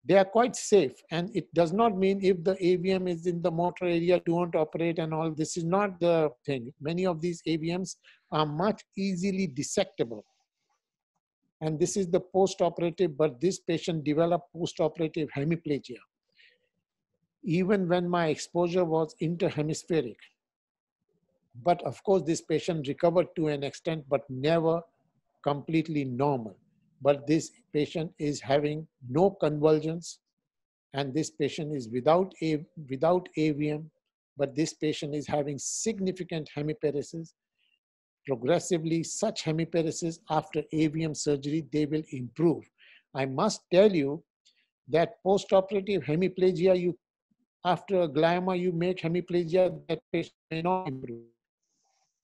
They are quite safe, and it does not mean if the AVM is in the motor area, don't operate and all. This is not the thing. Many of these AVMs are much easily dissectable. And this is the post-operative, but this patient developed post-operative hemiplegia, even when my exposure was interhemispheric. But of course, this patient recovered to an extent, but never completely normal. But this patient is having no convulsions, and this patient is without AVM, but this patient is having significant hemiparesis. Progressively, such hemiparesis after AVM surgery, they will improve. I must tell you that post-operative hemiplegia, after a glioma, you make hemiplegia, that patient may not improve.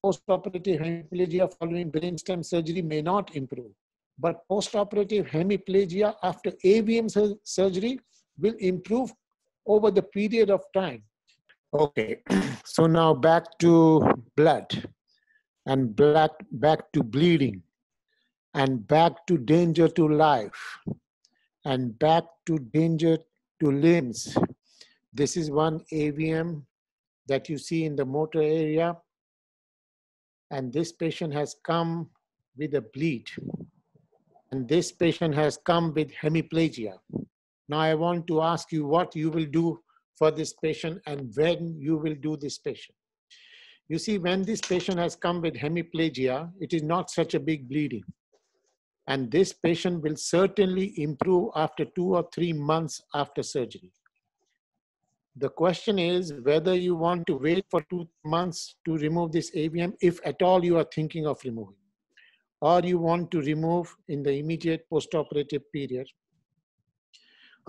Post-operative hemiplegia following brainstem surgery may not improve. But post-operative hemiplegia after AVM surgery will improve over the period of time. Okay, so now back to blood, and back to bleeding, and back to danger to life, and back to danger to limbs. This is one AVM that you see in the motor area, and this patient has come with a bleed. And this patient has come with hemiplegia. Now I want to ask you what you will do for this patient and when you will do this patient. You see, when this patient has come with hemiplegia, it is not such a big bleeding. And this patient will certainly improve after 2 or 3 months after surgery. The question is whether you want to wait for 2 months to remove this AVM, if at all you are thinking of removing, or you want to remove in the immediate postoperative period.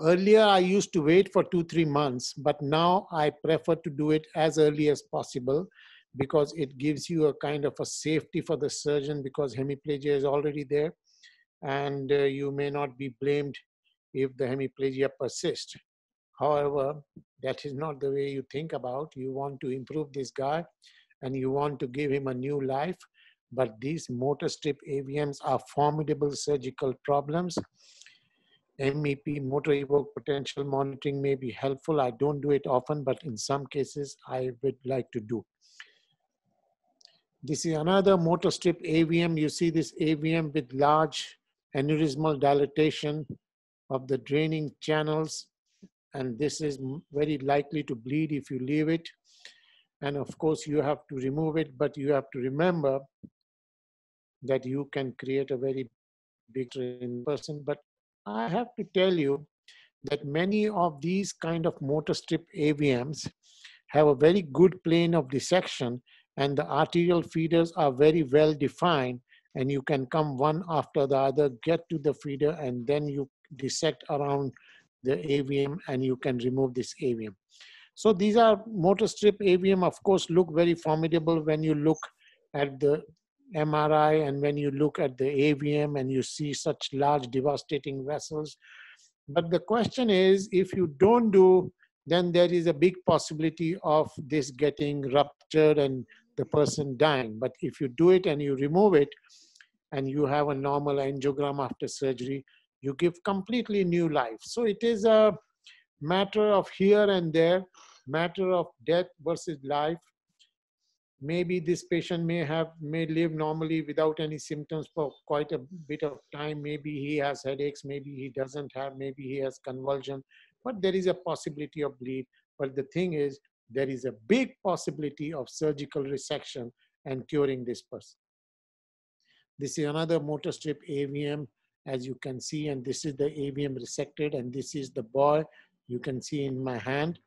Earlier, I used to wait for 2-3 months, but now I prefer to do it as early as possible, because it gives you a kind of a safety for the surgeon, because hemiplegia is already there, and you may not be blamed if the hemiplegia persists. However, that is not the way you think about. You want to improve this guy, and you want to give him a new life. But these motor strip AVMs are formidable surgical problems. MEP, motor evoked potential monitoring, may be helpful. I don't do it often, but in some cases I would like to do. This is another motor strip AVM. You see this AVM with large aneurysmal dilatation of the draining channels, and this is very likely to bleed if you leave it. And of course you have to remove it, but you have to remember that you can create a very big person. But I have to tell you that many of these kind of motor strip AVMs have a very good plane of dissection, and the arterial feeders are very well defined, and you can come one after the other, get to the feeder, and then you dissect around the AVM and you can remove this AVM. So these are motor strip AVM, of course, look very formidable when you look at the MRI and when you look at the AVM and you see such large devastating vessels. But the question is, if you don't do, then there is a big possibility of this getting ruptured and the person dying. But if you do it and you remove it and you have a normal angiogram after surgery, you give completely new life. So it is a matter of here and there, matter of death versus life. Maybe this patient may live normally without any symptoms for quite a bit of time. Maybe he has headaches, maybe he doesn't have, maybe he has convulsion, but there is a possibility of bleed. But the thing is, there is a big possibility of surgical resection and curing this person. This is another motor strip AVM, as you can see, and this is the AVM resected, and this is the boy you can see in my hand.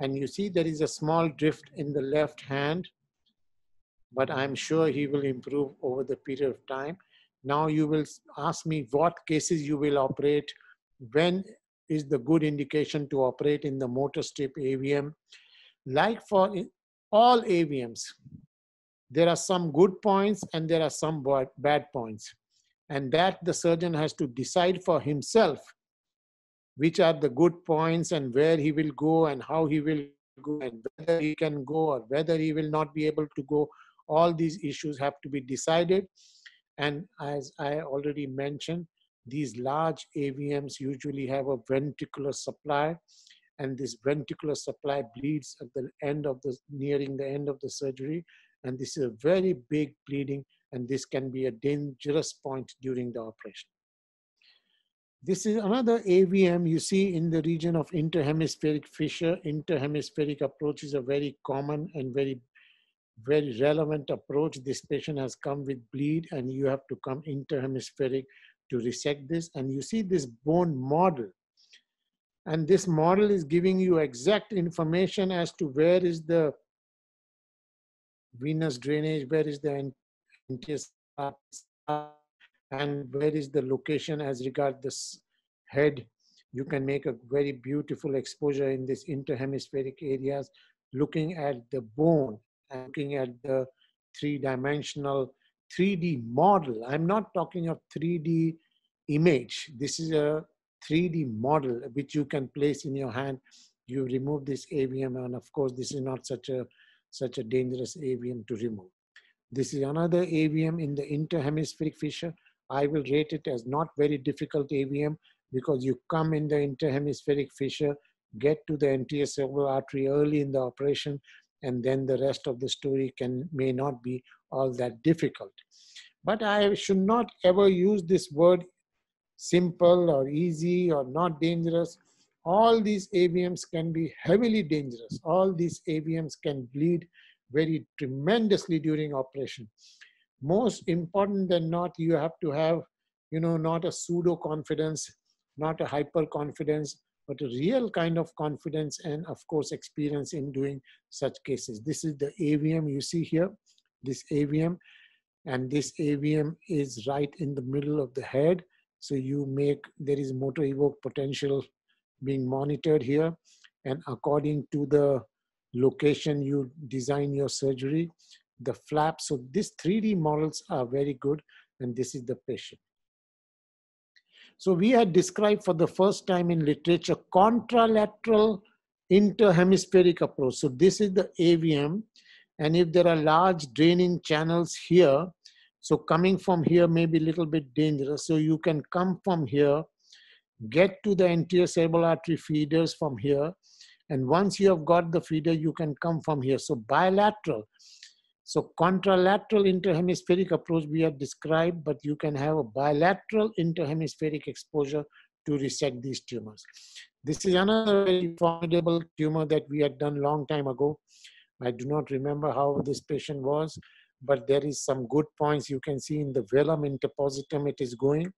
And you see there is a small drift in the left hand, but I'm sure he will improve over the period of time. Now you will ask me what cases you will operate, when is the good indication to operate in the motor strip AVM. Like for all AVMs, there are some good points and there are some bad points. And that the surgeon has to decide for himself which are the good points and where he will go and how he will go and whether he can go or whether he will not be able to go. All these issues have to be decided. And as I already mentioned, these large AVMs usually have a ventricular supply, and this ventricular supply bleeds at the end of the, nearing the end of the surgery. And this is a very big bleeding, and this can be a dangerous point during the operation. This is another AVM you see in the region of interhemispheric fissure. Interhemispheric approach is a very common and very relevant approach. This patient has come with bleed and you have to come interhemispheric to resect this. And you see this bone model. And this model is giving you exact information as to where is the venous drainage, where is the and where is the location as regard this head. You can make a very beautiful exposure in this interhemispheric areas, looking at the bone and looking at the three-dimensional 3D model. I'm not talking of 3D image. This is a 3D model which you can place in your hand. You remove this AVM, and of course, this is not such a dangerous AVM to remove. This is another AVM in the interhemispheric fissure. I will rate it as not very difficult AVM because you come in the interhemispheric fissure, get to the anterior cerebral artery early in the operation, and then the rest of the story may not be all that difficult. But I should not ever use this word simple or easy or not dangerous. All these AVMs can be heavily dangerous. All these AVMs can bleed very tremendously during operation. Most important than not, you have to have, not a pseudo confidence, not a hyper confidence, but a real kind of confidence and of course experience in doing such cases. This is the AVM you see here, this AVM, and this AVM is right in the middle of the head. So there is motor evoked potential being monitored here, and according to the location you design your surgery, the flap. So these 3D models are very good, and this is the patient. So we had described for the first time in literature contralateral interhemispheric approach. So this is the AVM, and if there are large draining channels here, so coming from here may be a little bit dangerous. So you can come from here, get to the anterior cerebral artery feeders from here, and once you have got the feeder, you can come from here. So bilateral. So contralateral interhemispheric approach we have described, but you can have a bilateral interhemispheric exposure to resect these tumors. This is another very formidable tumor that we had done long time ago. I do not remember how this patient was, but there is some good points. You can see in the velum interpositum it is going.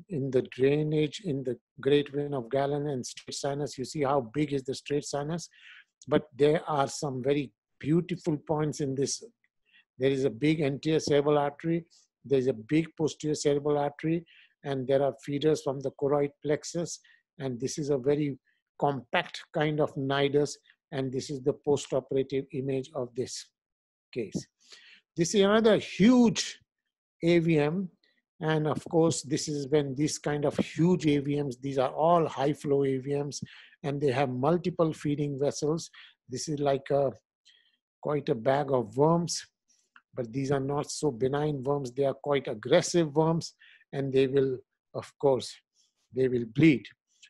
In the drainage, in the great vein of Galen and straight sinus, you see how big is the straight sinus, but there are some very beautiful points in this. There is a big anterior cerebral artery, there is a big posterior cerebral artery, and there are feeders from the choroid plexus, and this is a very compact kind of nidus, and this is the post-operative image of this case. This is another huge AVM. And of course, this is when these kind of huge AVMs, these are all high flow AVMs, and they have multiple feeding vessels. This is like quite a bag of worms, but these are not so benign worms. They are quite aggressive worms, and they will, of course, they will bleed.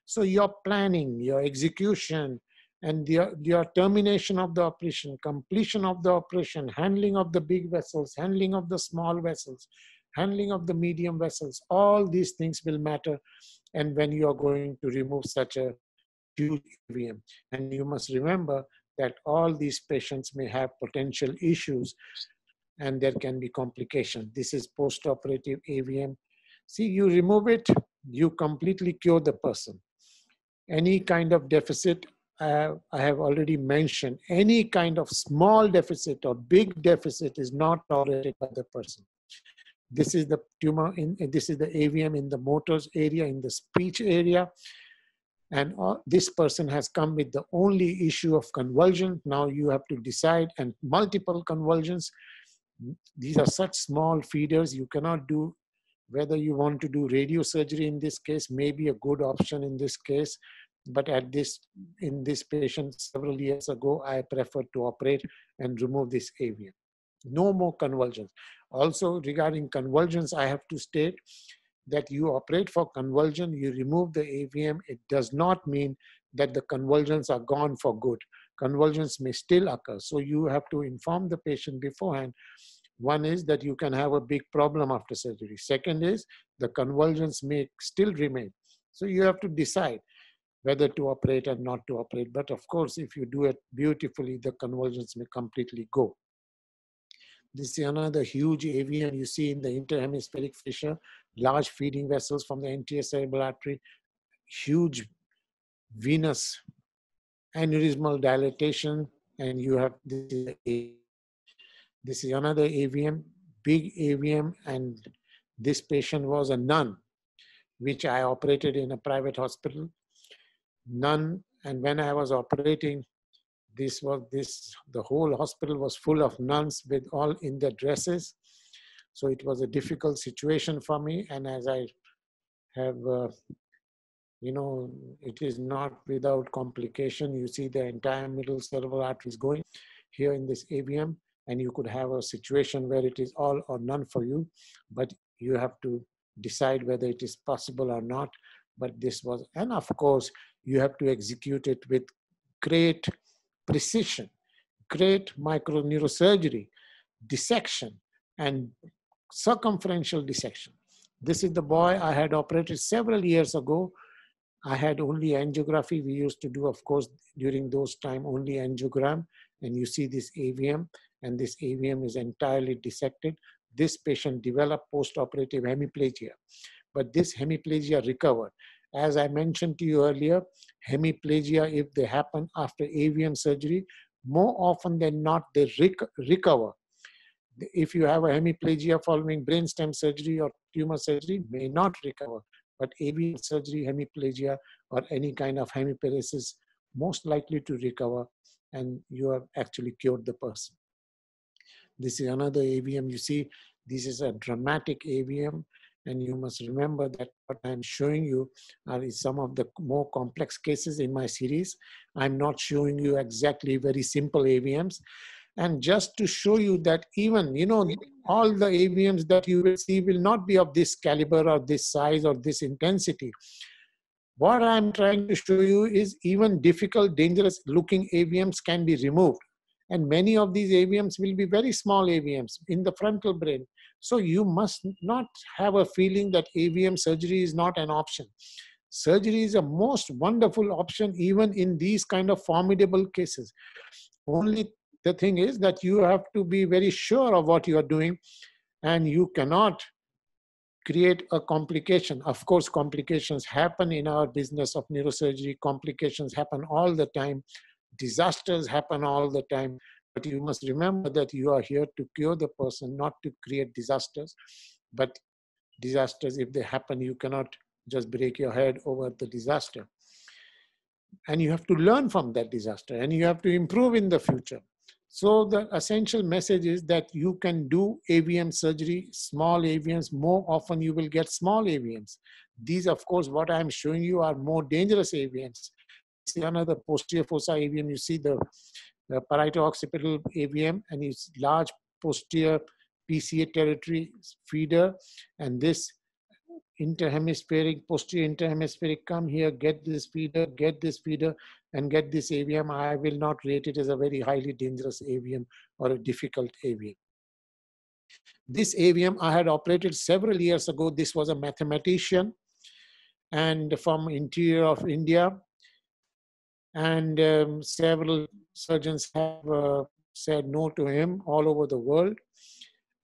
So your planning, your execution, and your termination of the operation, completion of the operation, handling of the big vessels, handling of the small vessels, handling of the medium vessels, all these things will matter. And when you are going to remove such a huge AVM, and you must remember that all these patients may have potential issues and there can be complications. This is post-operative AVM. See, you remove it, you completely cure the person. Any kind of deficit, I have already mentioned, any kind of small deficit or big deficit is not tolerated by the person. This is the tumor, this is the AVM in the motors area, in the speech area. And this person has come with the only issue of convulsion. Now you have to decide, and multiple convulsions. These are such small feeders, you cannot do, whether you want to do radiosurgery in this case may be a good option in this case. But in this patient several years ago, I preferred to operate and remove this AVM. No more convulsions. Also, regarding convulsions, I have to state that you operate for convulsion, you remove the AVM, it does not mean that the convulsions are gone for good. Convulsions may still occur. So you have to inform the patient beforehand. One is that you can have a big problem after surgery. Second is the convulsions may still remain. So you have to decide whether to operate or not to operate. But of course, if you do it beautifully, the convulsions may completely go. This is another huge AVM you see in the interhemispheric fissure, large feeding vessels from the anterior cerebral artery, huge venous aneurysmal dilatation, and you have this is another AVM, big AVM, and this patient was a nun, which I operated in a private hospital. Nun, and when I was operating, the whole hospital was full of nuns with all in their dresses. So it was a difficult situation for me. And as I have, it is not without complication. You see the entire middle cerebral artery is going here in this AVM, and you could have a situation where it is all or none for you, but you have to decide whether it is possible or not. But this was, and of course, you have to execute it with great precision, great microneurosurgery, dissection, and circumferential dissection. This is the boy I had operated several years ago. I had only angiography. We used to do, of course, during those time, only angiogram. And you see this AVM, and this AVM is entirely dissected. This patient developed post-operative hemiplegia, but this hemiplegia recovered. As I mentioned to you earlier, hemiplegia, if they happen after AVM surgery, more often than not, they recover. If you have a hemiplegia following brainstem surgery or tumor surgery, may not recover. But AVM surgery, hemiplegia, or any kind of hemiparesis, most likely to recover, and you have actually cured the person. This is another AVM. You see, this is a dramatic AVM. And you must remember that what I'm showing you are some of the more complex cases in my series. I'm not showing you exactly very simple AVMs. And just to show you that even, all the AVMs that you will see will not be of this caliber or this size or this intensity. What I'm trying to show you is even difficult, dangerous looking AVMs can be removed. And many of these AVMs will be very small AVMs in the frontal brain. So you must not have a feeling that AVM surgery is not an option. Surgery is a most wonderful option even in these kind of formidable cases. Only the thing is that you have to be very sure of what you are doing, and you cannot create a complication. Of course, complications happen in our business of neurosurgery. Complications happen all the time. Disasters happen all the time. But you must remember that you are here to cure the person, not to create disasters. But disasters, if they happen, you cannot just break your head over the disaster. And you have to learn from that disaster, and you have to improve in the future. So the essential message is that you can do AVM surgery, small AVMs. More often you will get small AVMs. These, of course, what I'm showing you are more dangerous AVMs. See another posterior fossa AVM. You see the parieto-occipital AVM, and it's large posterior PCA territory feeder, and this interhemispheric, posterior interhemispheric, come here, get this feeder, and get this AVM. I will not rate it as a very highly dangerous AVM or a difficult AVM. This AVM I had operated several years ago. This was a mathematician and from interior of India. And several surgeons have said no to him all over the world.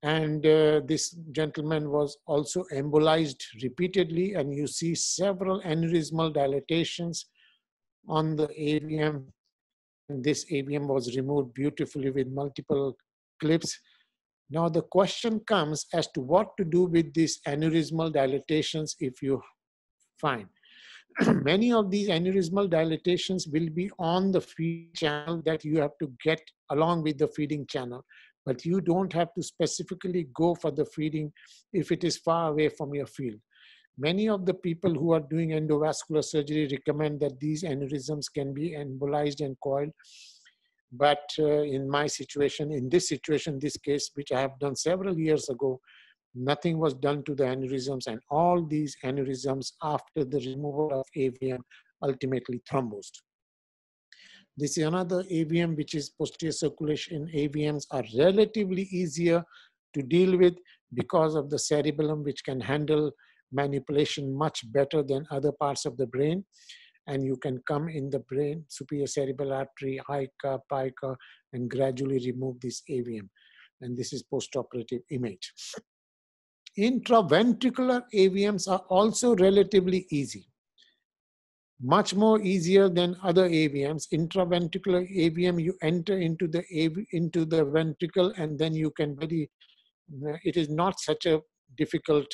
And this gentleman was also embolized repeatedly, and you see several aneurysmal dilatations on the AVM. And this AVM was removed beautifully with multiple clips. Now the question comes as to what to do with these aneurysmal dilatations if you find. Many of these aneurysmal dilatations will be on the feeding channel that you have to get along with the feeding channel, but you don't have to specifically go for the feeding if it is far away from your field. Many of the people who are doing endovascular surgery recommend that these aneurysms can be embolized and coiled. But in my situation, in this situation, this case, which I have done several years ago, nothing was done to the aneurysms, and all these aneurysms after the removal of AVM ultimately thrombosed. This is another AVM, which is posterior circulation. AVMs are relatively easier to deal with because of the cerebellum, which can handle manipulation much better than other parts of the brain. And you can come in the brain, superior cerebral artery, HICA, PICA, and gradually remove this AVM. And this is postoperative image. Intraventricular AVMs are also relatively easy, much more easier than other AVMs. Intraventricular AVM, you enter into the ventricle, and then you can it is not such a difficult,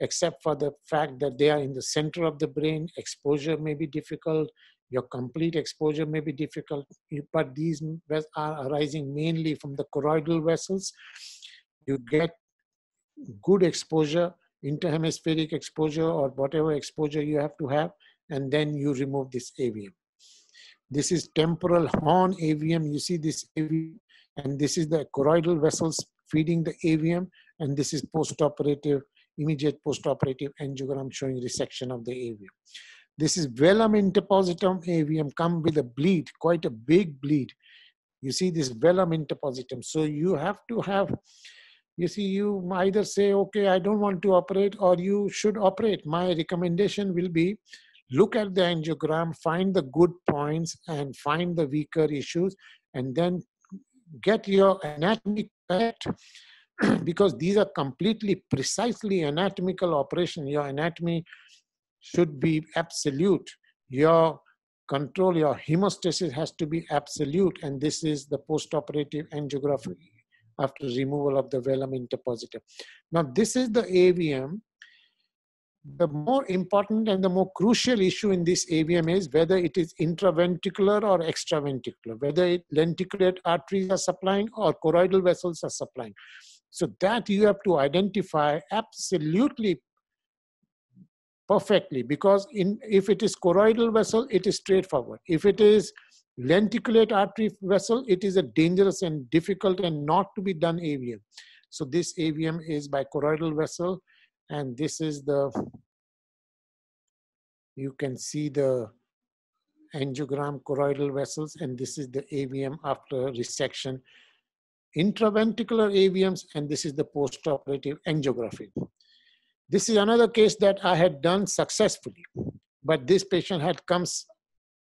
except for the fact that they are in the center of the brain. Exposure may be difficult, your complete exposure may be difficult, but these are arising mainly from the choroidal vessels. You get good exposure, interhemispheric exposure, or whatever exposure you have to have, and then you remove this AVM. This is temporal horn AVM. You see this AVM, and this is the choroidal vessels feeding the AVM, and this is postoperative, immediate postoperative angiogram showing resection of the AVM. This is velum interpositum AVM, come with a bleed, quite a big bleed. You see this velum interpositum. So you have to have, you see, you either say, okay, I don't want to operate, or you should operate. My recommendation will be, look at the angiogram, find the good points and find the weaker issues, and then get your anatomy correct, because these are completely precisely anatomical operation. Your anatomy should be absolute. Your control, your hemostasis has to be absolute, and this is the postoperative angiography after removal of the velum interpositum. Now, this is the AVM. The more important and the more crucial issue in this AVM is whether it is intraventricular or extraventricular, whether lenticulate arteries are supplying or choroidal vessels are supplying. So that you have to identify absolutely perfectly, because if it is choroidal vessel, it is straightforward. If it is lenticulate artery vessel, it is a dangerous and difficult and not to be done AVM. So this AVM is by choroidal vessel, and this is the, you can see the angiogram choroidal vessels, and this is the AVM after resection. Intraventricular AVMs, and this is the postoperative angiography. This is another case that I had done successfully, but this patient had come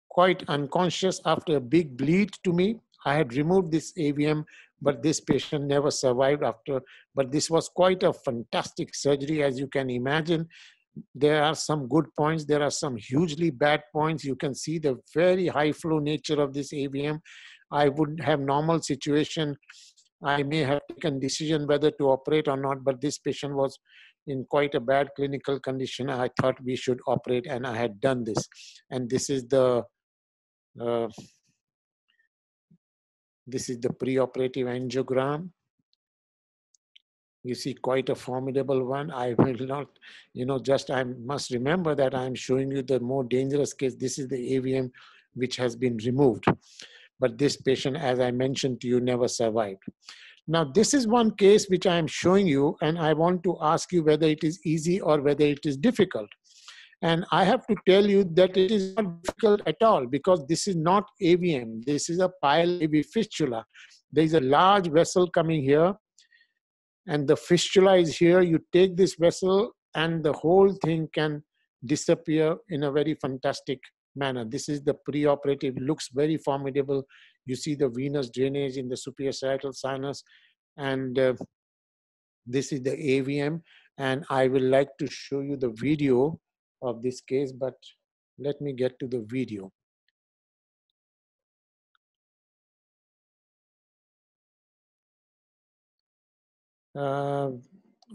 quite unconscious after a big bleed to me. I had removed this AVM, but this patient never survived after. But this was quite a fantastic surgery, as you can imagine. There are some good points. There are some hugely bad points. You can see the very high flow nature of this AVM. I would have normal situation. I may have taken decision whether to operate or not, but this patient was in quite a bad clinical condition. I thought we should operate, and I had done this. And this is the This is the preoperative angiogram. You see quite a formidable one. I will not, just I must remember that I'm showing you the more dangerous case. This is the AVM which has been removed. But this patient, as I mentioned to you, never survived. Now, this is one case which I am showing you, and I want to ask you whether it is easy or whether it is difficult. And I have to tell you that it is not difficult at all, because this is not AVM. This is a pile AV fistula. There is a large vessel coming here, and the fistula is here. You take this vessel and the whole thing can disappear in a very fantastic manner. This is the preoperative, looks very formidable. You see the venous drainage in the superior parietal sinus, and this is the AVM. And I will like to show you the video of this case, but let me get to the video.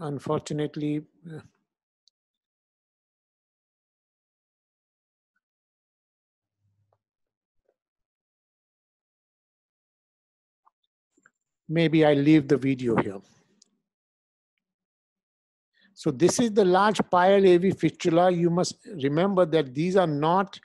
Unfortunately, maybe I leave the video here. So this is the large pile AV fistula. You must remember that these are not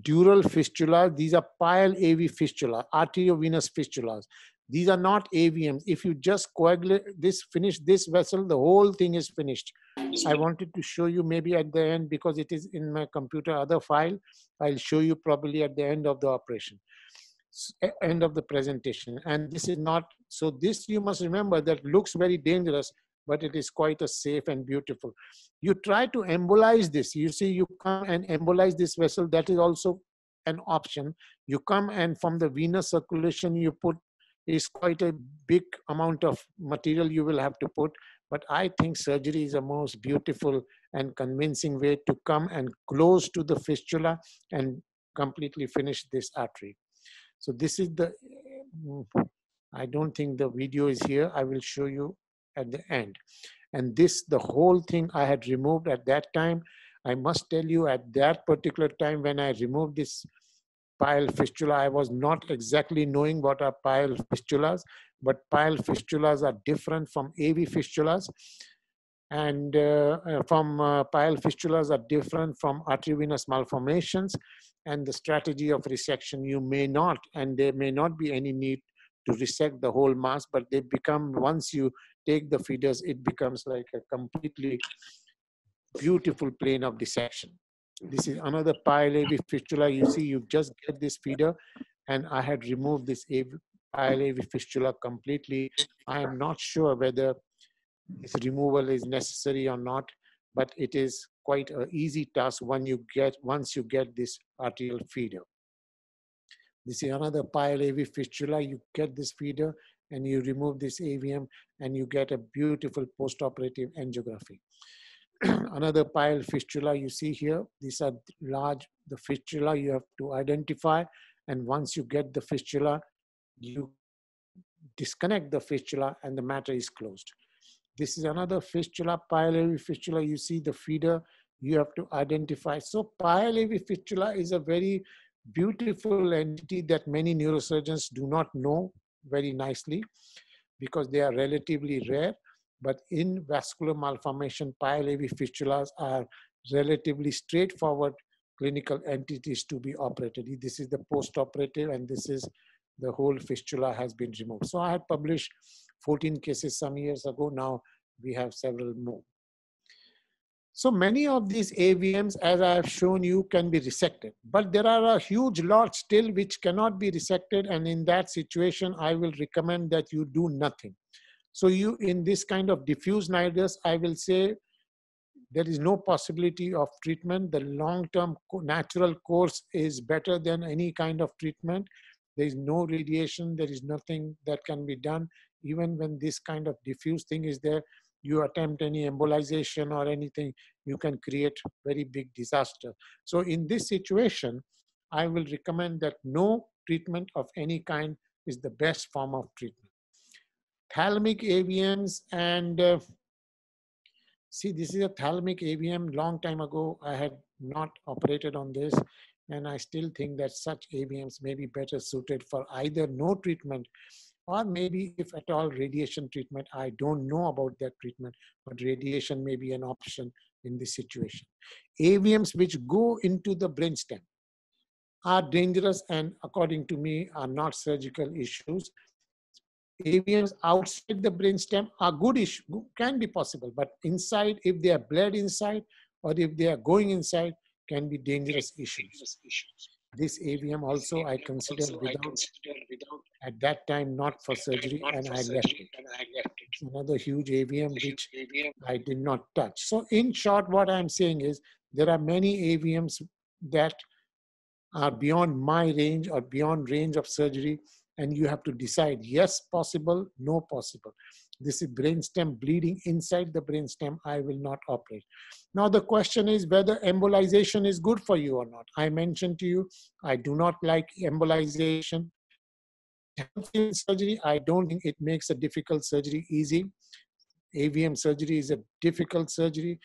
dural fistulas. These are pile AV fistula, arteriovenous fistulas. These are not AVMs. If you just coagulate this, finish this vessel, the whole thing is finished. I wanted to show you maybe at the end, because it is in my computer, other file. I'll show you probably at the end of the operation, end of the presentation. And this is not, so this you must remember that looks very dangerous, but it is quite a safe and beautiful. You try to embolize this. You see, you come and embolize this vessel. That is also an option. You come and from the venous circulation you put is quite a big amount of material you will have to put. But I think surgery is the most beautiful and convincing way to come and close to the fistula and completely finish this artery. So this is the, I don't think the video is here. I will show you at the end. And this, the whole thing I had removed at that time. I must tell you, at that particular time when I removed this pile fistula, I was not exactly knowing what are pile fistulas, but pile fistulas are different from AV fistulas, and pile fistulas are different from arteriovenous malformations. And the strategy of resection, you may not, and there may not be any need to resect the whole mass, but they become, once you take the feeders, it becomes like a completely beautiful plane of dissection. This is another pile AV fistula. You see, you just get this feeder, and I had removed this pile AV fistula completely. I am not sure whether this removal is necessary or not, but it is quite an easy task once you get this arterial feeder. This is another pile AV fistula. You get this feeder and you remove this AVM and you get a beautiful postoperative angiography. Another pile fistula you see here. These are large, the fistula you have to identify. And once you get the fistula, you disconnect the fistula and the matter is closed. This is another fistula, pile AV fistula. You see the feeder you have to identify. So pile AV fistula is a very beautiful entity that many neurosurgeons do not know very nicely because they are relatively rare. But in vascular malformation, pile AV fistulas are relatively straightforward clinical entities to be operated. This is the post-operative, and this is the whole fistula has been removed. So I had published 14 cases some years ago. Now we have several more. So many of these AVMs, as I have shown you, can be resected, but there are a huge lot still which cannot be resected. And in that situation, I will recommend that you do nothing. So you, in this kind of diffuse nidus, I will say there is no possibility of treatment. The long-term natural course is better than any kind of treatment. There is no radiation. There is nothing that can be done. Even when this kind of diffuse thing is there, you attempt any embolization or anything, you can create very big disaster. So in this situation, I will recommend that no treatment of any kind is the best form of treatment. Thalamic AVMs, and see, this is a thalamic AVM. Long time ago, I had not operated on this. And I still think that such AVMs may be better suited for either no treatment, or maybe if at all radiation treatment. I don't know about that treatment, but radiation may be an option in this situation. AVMs which go into the brainstem are dangerous and, according to me, are not surgical issues. AVMs outside the brainstem are good issue, can be possible, but inside, if they are bled inside or if they are going inside, can be dangerous issues. This AVM also I considered without, at that time, not for surgery, and I left it. It's another huge AVM which I did not touch. So in short, what I'm saying is there are many AVMs that are beyond my range or beyond range of surgery, and you have to decide, yes, possible, no possible. This is brainstem bleeding inside the brainstem, I will not operate. Now the question is whether embolization is good for you or not. I mentioned to you, I do not like embolization. Surgery, I don't think it makes a difficult surgery easy. AVM surgery is a difficult surgery.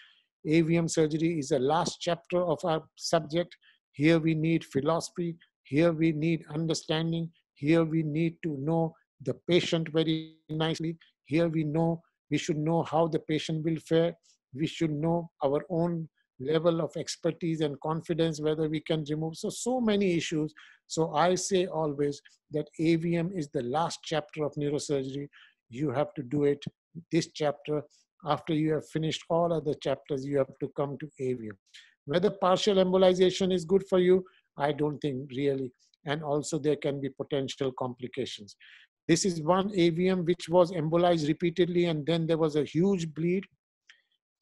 AVM surgery is the last chapter of our subject. Here we need philosophy. Here we need understanding. Here we need to know the patient very nicely. Here we should know how the patient will fare. We should know our own level of expertise and confidence, whether we can remove. So many issues. So I say always that AVM is the last chapter of neurosurgery. You have to do it, this chapter. After you have finished all other chapters, you have to come to AVM. Whether partial embolization is good for you, I don't think really. And also there can be potential complications. This is one AVM which was embolized repeatedly, and then there was a huge bleed.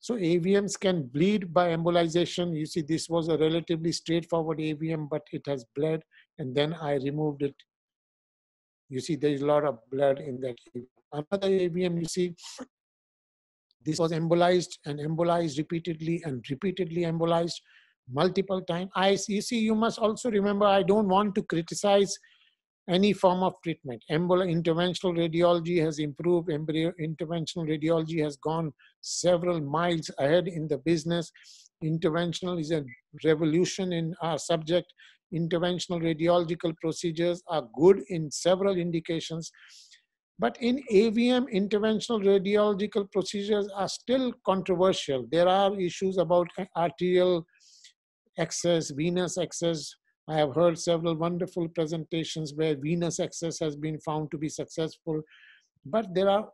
So AVMs can bleed by embolization. You see, this was a relatively straightforward AVM, but it has bled, and then I removed it. You see, there is a lot of blood in that AVM. Another AVM, you see, this was embolized and embolized repeatedly and repeatedly embolized multiple times. You see, you must also remember, I don't want to criticize any form of treatment. Interventional radiology has improved. Interventional radiology has gone several miles ahead in the business. Interventional is a revolution in our subject. Interventional radiological procedures are good in several indications. But in AVM, interventional radiological procedures are still controversial. There are issues about arterial access, venous access. I have heard several wonderful presentations where venous access has been found to be successful. But there are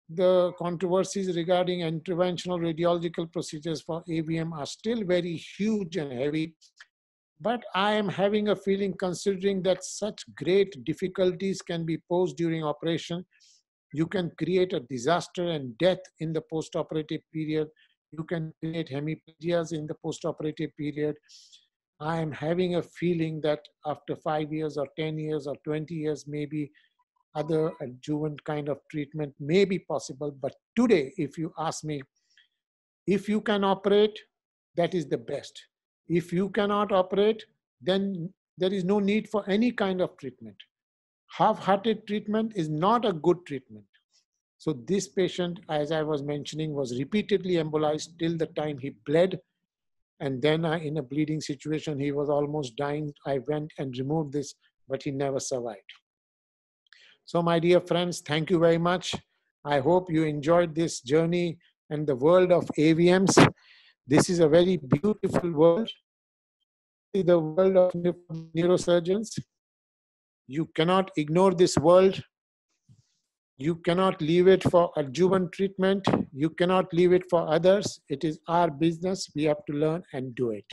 the controversies regarding interventional radiological procedures for AVM are still very huge and heavy. But I am having a feeling, considering that such great difficulties can be posed during operation, you can create a disaster and death in the post-operative period. You can create hemiplegias in the post-operative period. I am having a feeling that after 5 years or 10 years or 20 years, maybe other adjuvant kind of treatment may be possible. But today, if you ask me, if you can operate, that is the best. If you cannot operate, then there is no need for any kind of treatment. Half-hearted treatment is not a good treatment. So this patient, as I was mentioning, was repeatedly embolized till the time he bled. And then in a bleeding situation, he was almost dying. I went and removed this, but he never survived. So my dear friends, thank you very much. I hope you enjoyed this journey and the world of AVMs. This is a very beautiful world. This is the world of neurosurgeons. You cannot ignore this world. You cannot leave it for adjuvant treatment. You cannot leave it for others. It is our business. We have to learn and do it.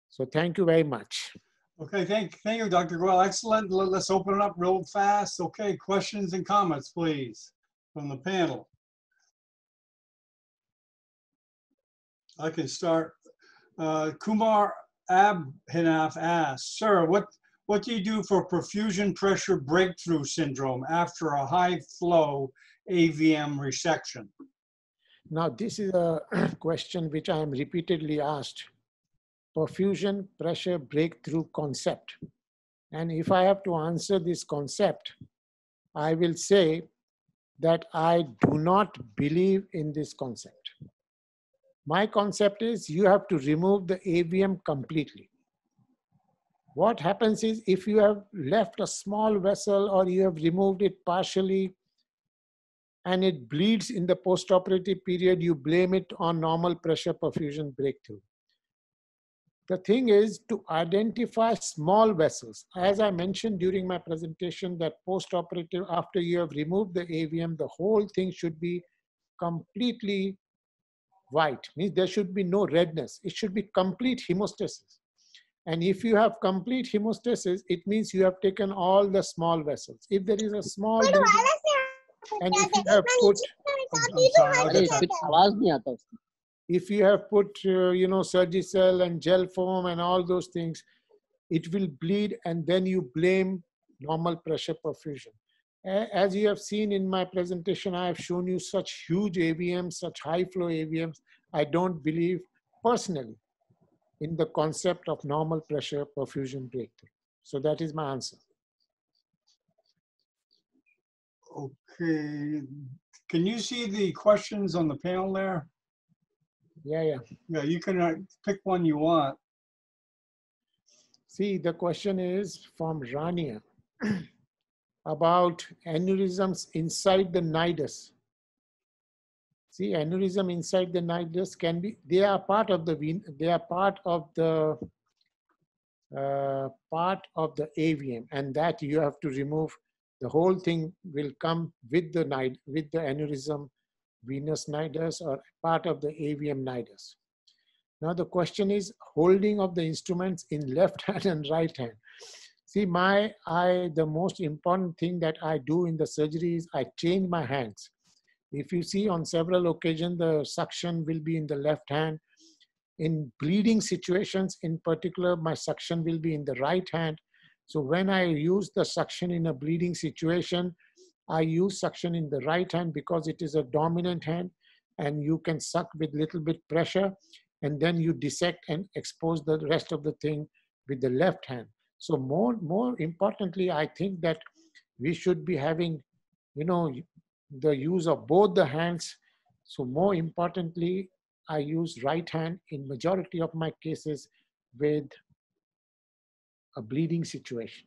So thank you very much. Okay, thank you, Dr. Goel. Excellent. Let's open it up real fast. Okay, questions and comments, please, from the panel. I can start. Kumar Abhinav asks, sir, what do you do for perfusion pressure breakthrough syndrome after a high flow AVM resection? Now, this is a question which I am repeatedly asked. Perfusion pressure breakthrough concept. And if I have to answer this concept, I will say that I do not believe in this concept. My concept is you have to remove the AVM completely. What happens is if you have left a small vessel or you have removed it partially and it bleeds in the postoperative period, you blame it on normal pressure perfusion breakthrough. The thing is to identify small vessels. As I mentioned during my presentation, that postoperative, after you have removed the AVM, the whole thing should be completely white. Means there should be no redness. It should be complete hemostasis. And if you have complete hemostasis, it means you have taken all the small vessels. If there is a small and if you have put, if you have put, Surgicel and gel foam and all those things, it will bleed, and then you blame normal pressure perfusion. As you have seen in my presentation, I have shown you such huge AVMs, such high flow AVMs. I don't believe personally in the concept of normal pressure perfusion breakthrough. So that is my answer. Okay. Can you see the questions on the panel there? Yeah. Yeah, you can pick one you want. See, the question is from Rania about aneurysms inside the nidus. See, aneurysm inside the nidus can be, they are part of the AVM, and that you have to remove. The whole thing will come with the aneurysm, venous nidus, or part of the AVM nidus. Now the question is holding of the instruments in left hand and right hand. See, the most important thing that I do in the surgery is I change my hands. If you see on several occasions, the suction will be in the left hand. In bleeding situations in particular, my suction will be in the right hand. So when I use the suction in a bleeding situation, I use suction in the right hand because it is a dominant hand and you can suck with little bit pressure, and then you dissect and expose the rest of the thing with the left hand. So more importantly, I think that we should be having, the use of both the hands. So more importantly, I use right hand in majority of my cases with a bleeding situation.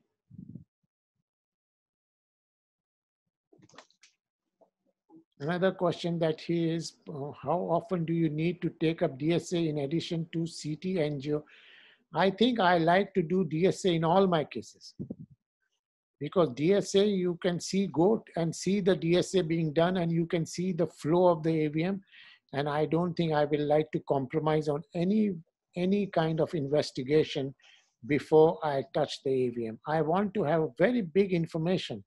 Another question that here is, how often do you need to take up DSA in addition to CT angio? I think I like to do DSA in all my cases, because DSA, you can go and see the DSA being done and you can see the flow of the AVM. And I don't think I will like to compromise on any kind of investigation before I touch the AVM. I want to have very big information,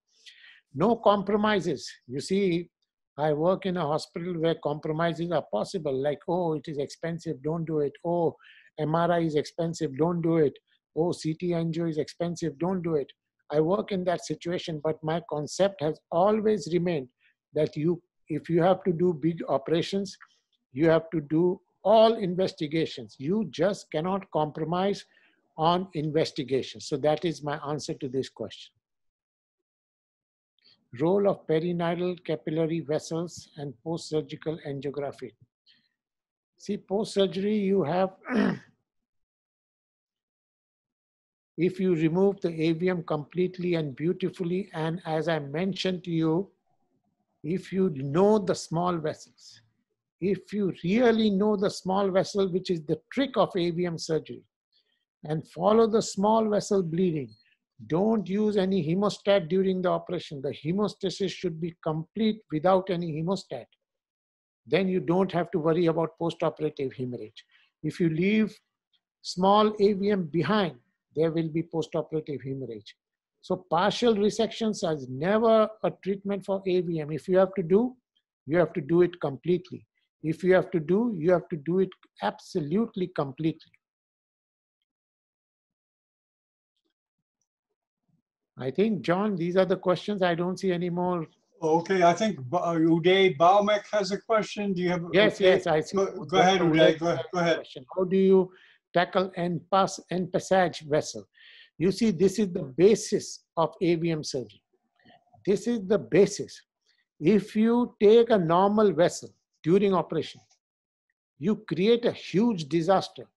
no compromises. You see, I work in a hospital where compromises are possible, like, oh, it is expensive, don't do it. Oh, MRI is expensive, don't do it. Oh, CT angio is expensive, don't do it. I work in that situation, but my concept has always remained that if you have to do big operations, you have to do all investigations. You just cannot compromise on investigation. So that is my answer to this question. Role of perinidal capillary vessels and post-surgical angiography. See, post-surgery, you have, if you remove the AVM completely and beautifully, and as I mentioned to you, if you know the small vessels, if you really know the small vessel, which is the trick of AVM surgery, and follow the small vessel bleeding, don't use any hemostat during the operation. The hemostasis should be complete without any hemostat. Then you don't have to worry about postoperative hemorrhage. If you leave small AVM behind, there will be postoperative hemorrhage. So partial resections is never a treatment for AVM. If you have to do, you have to do it completely. If you have to do, you have to do it absolutely completely. I think, John, these are the questions. I don't see any more. Okay, I think Uday Baumek has a question. Do you have? Yes, okay. yes, I see. Go ahead, Uday. Go ahead. How do you tackle en passage vessel? You see, this is the basis of AVM surgery. This is the basis. If you take a normal vessel during operation, you create a huge disaster.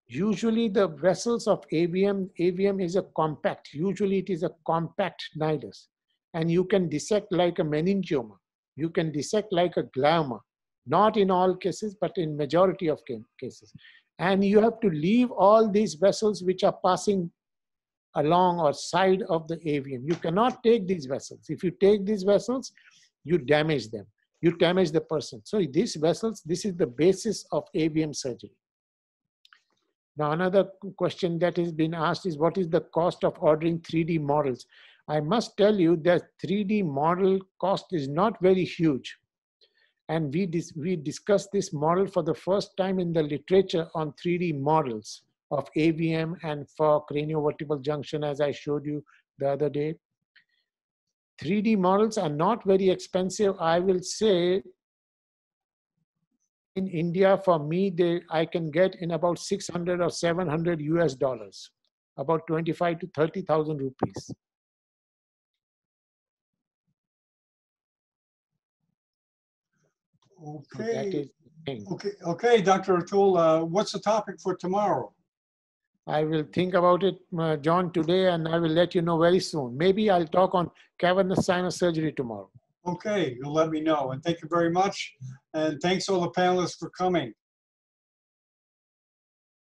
Usually the vessels of AVM is a compact. Usually it is a compact nidus. And you can dissect like a meningioma. You can dissect like a glioma. Not in all cases, but in majority of cases. And you have to leave all these vessels which are passing along or side of the AVM. You cannot take these vessels. If you take these vessels, you damage them. You damage the person. So these vessels, this is the basis of AVM surgery. Now, another question that has been asked is, what is the cost of ordering 3D models? I must tell you that 3D model cost is not very huge. And we discussed this model for the first time in the literature on 3D models of AVM and for craniovertebral junction, as I showed you the other day. 3D models are not very expensive. I will say in India, for me, I can get in about 600 or 700 US dollars, about 25 to 30,000 rupees. Okay. Okay, Dr. Atul, what's the topic for tomorrow? I will think about it, John, today, and I will let you know very soon. Maybe I'll talk on cavernous sinus surgery tomorrow. Okay, you'll let me know. And thank you very much. And thanks all the panelists for coming.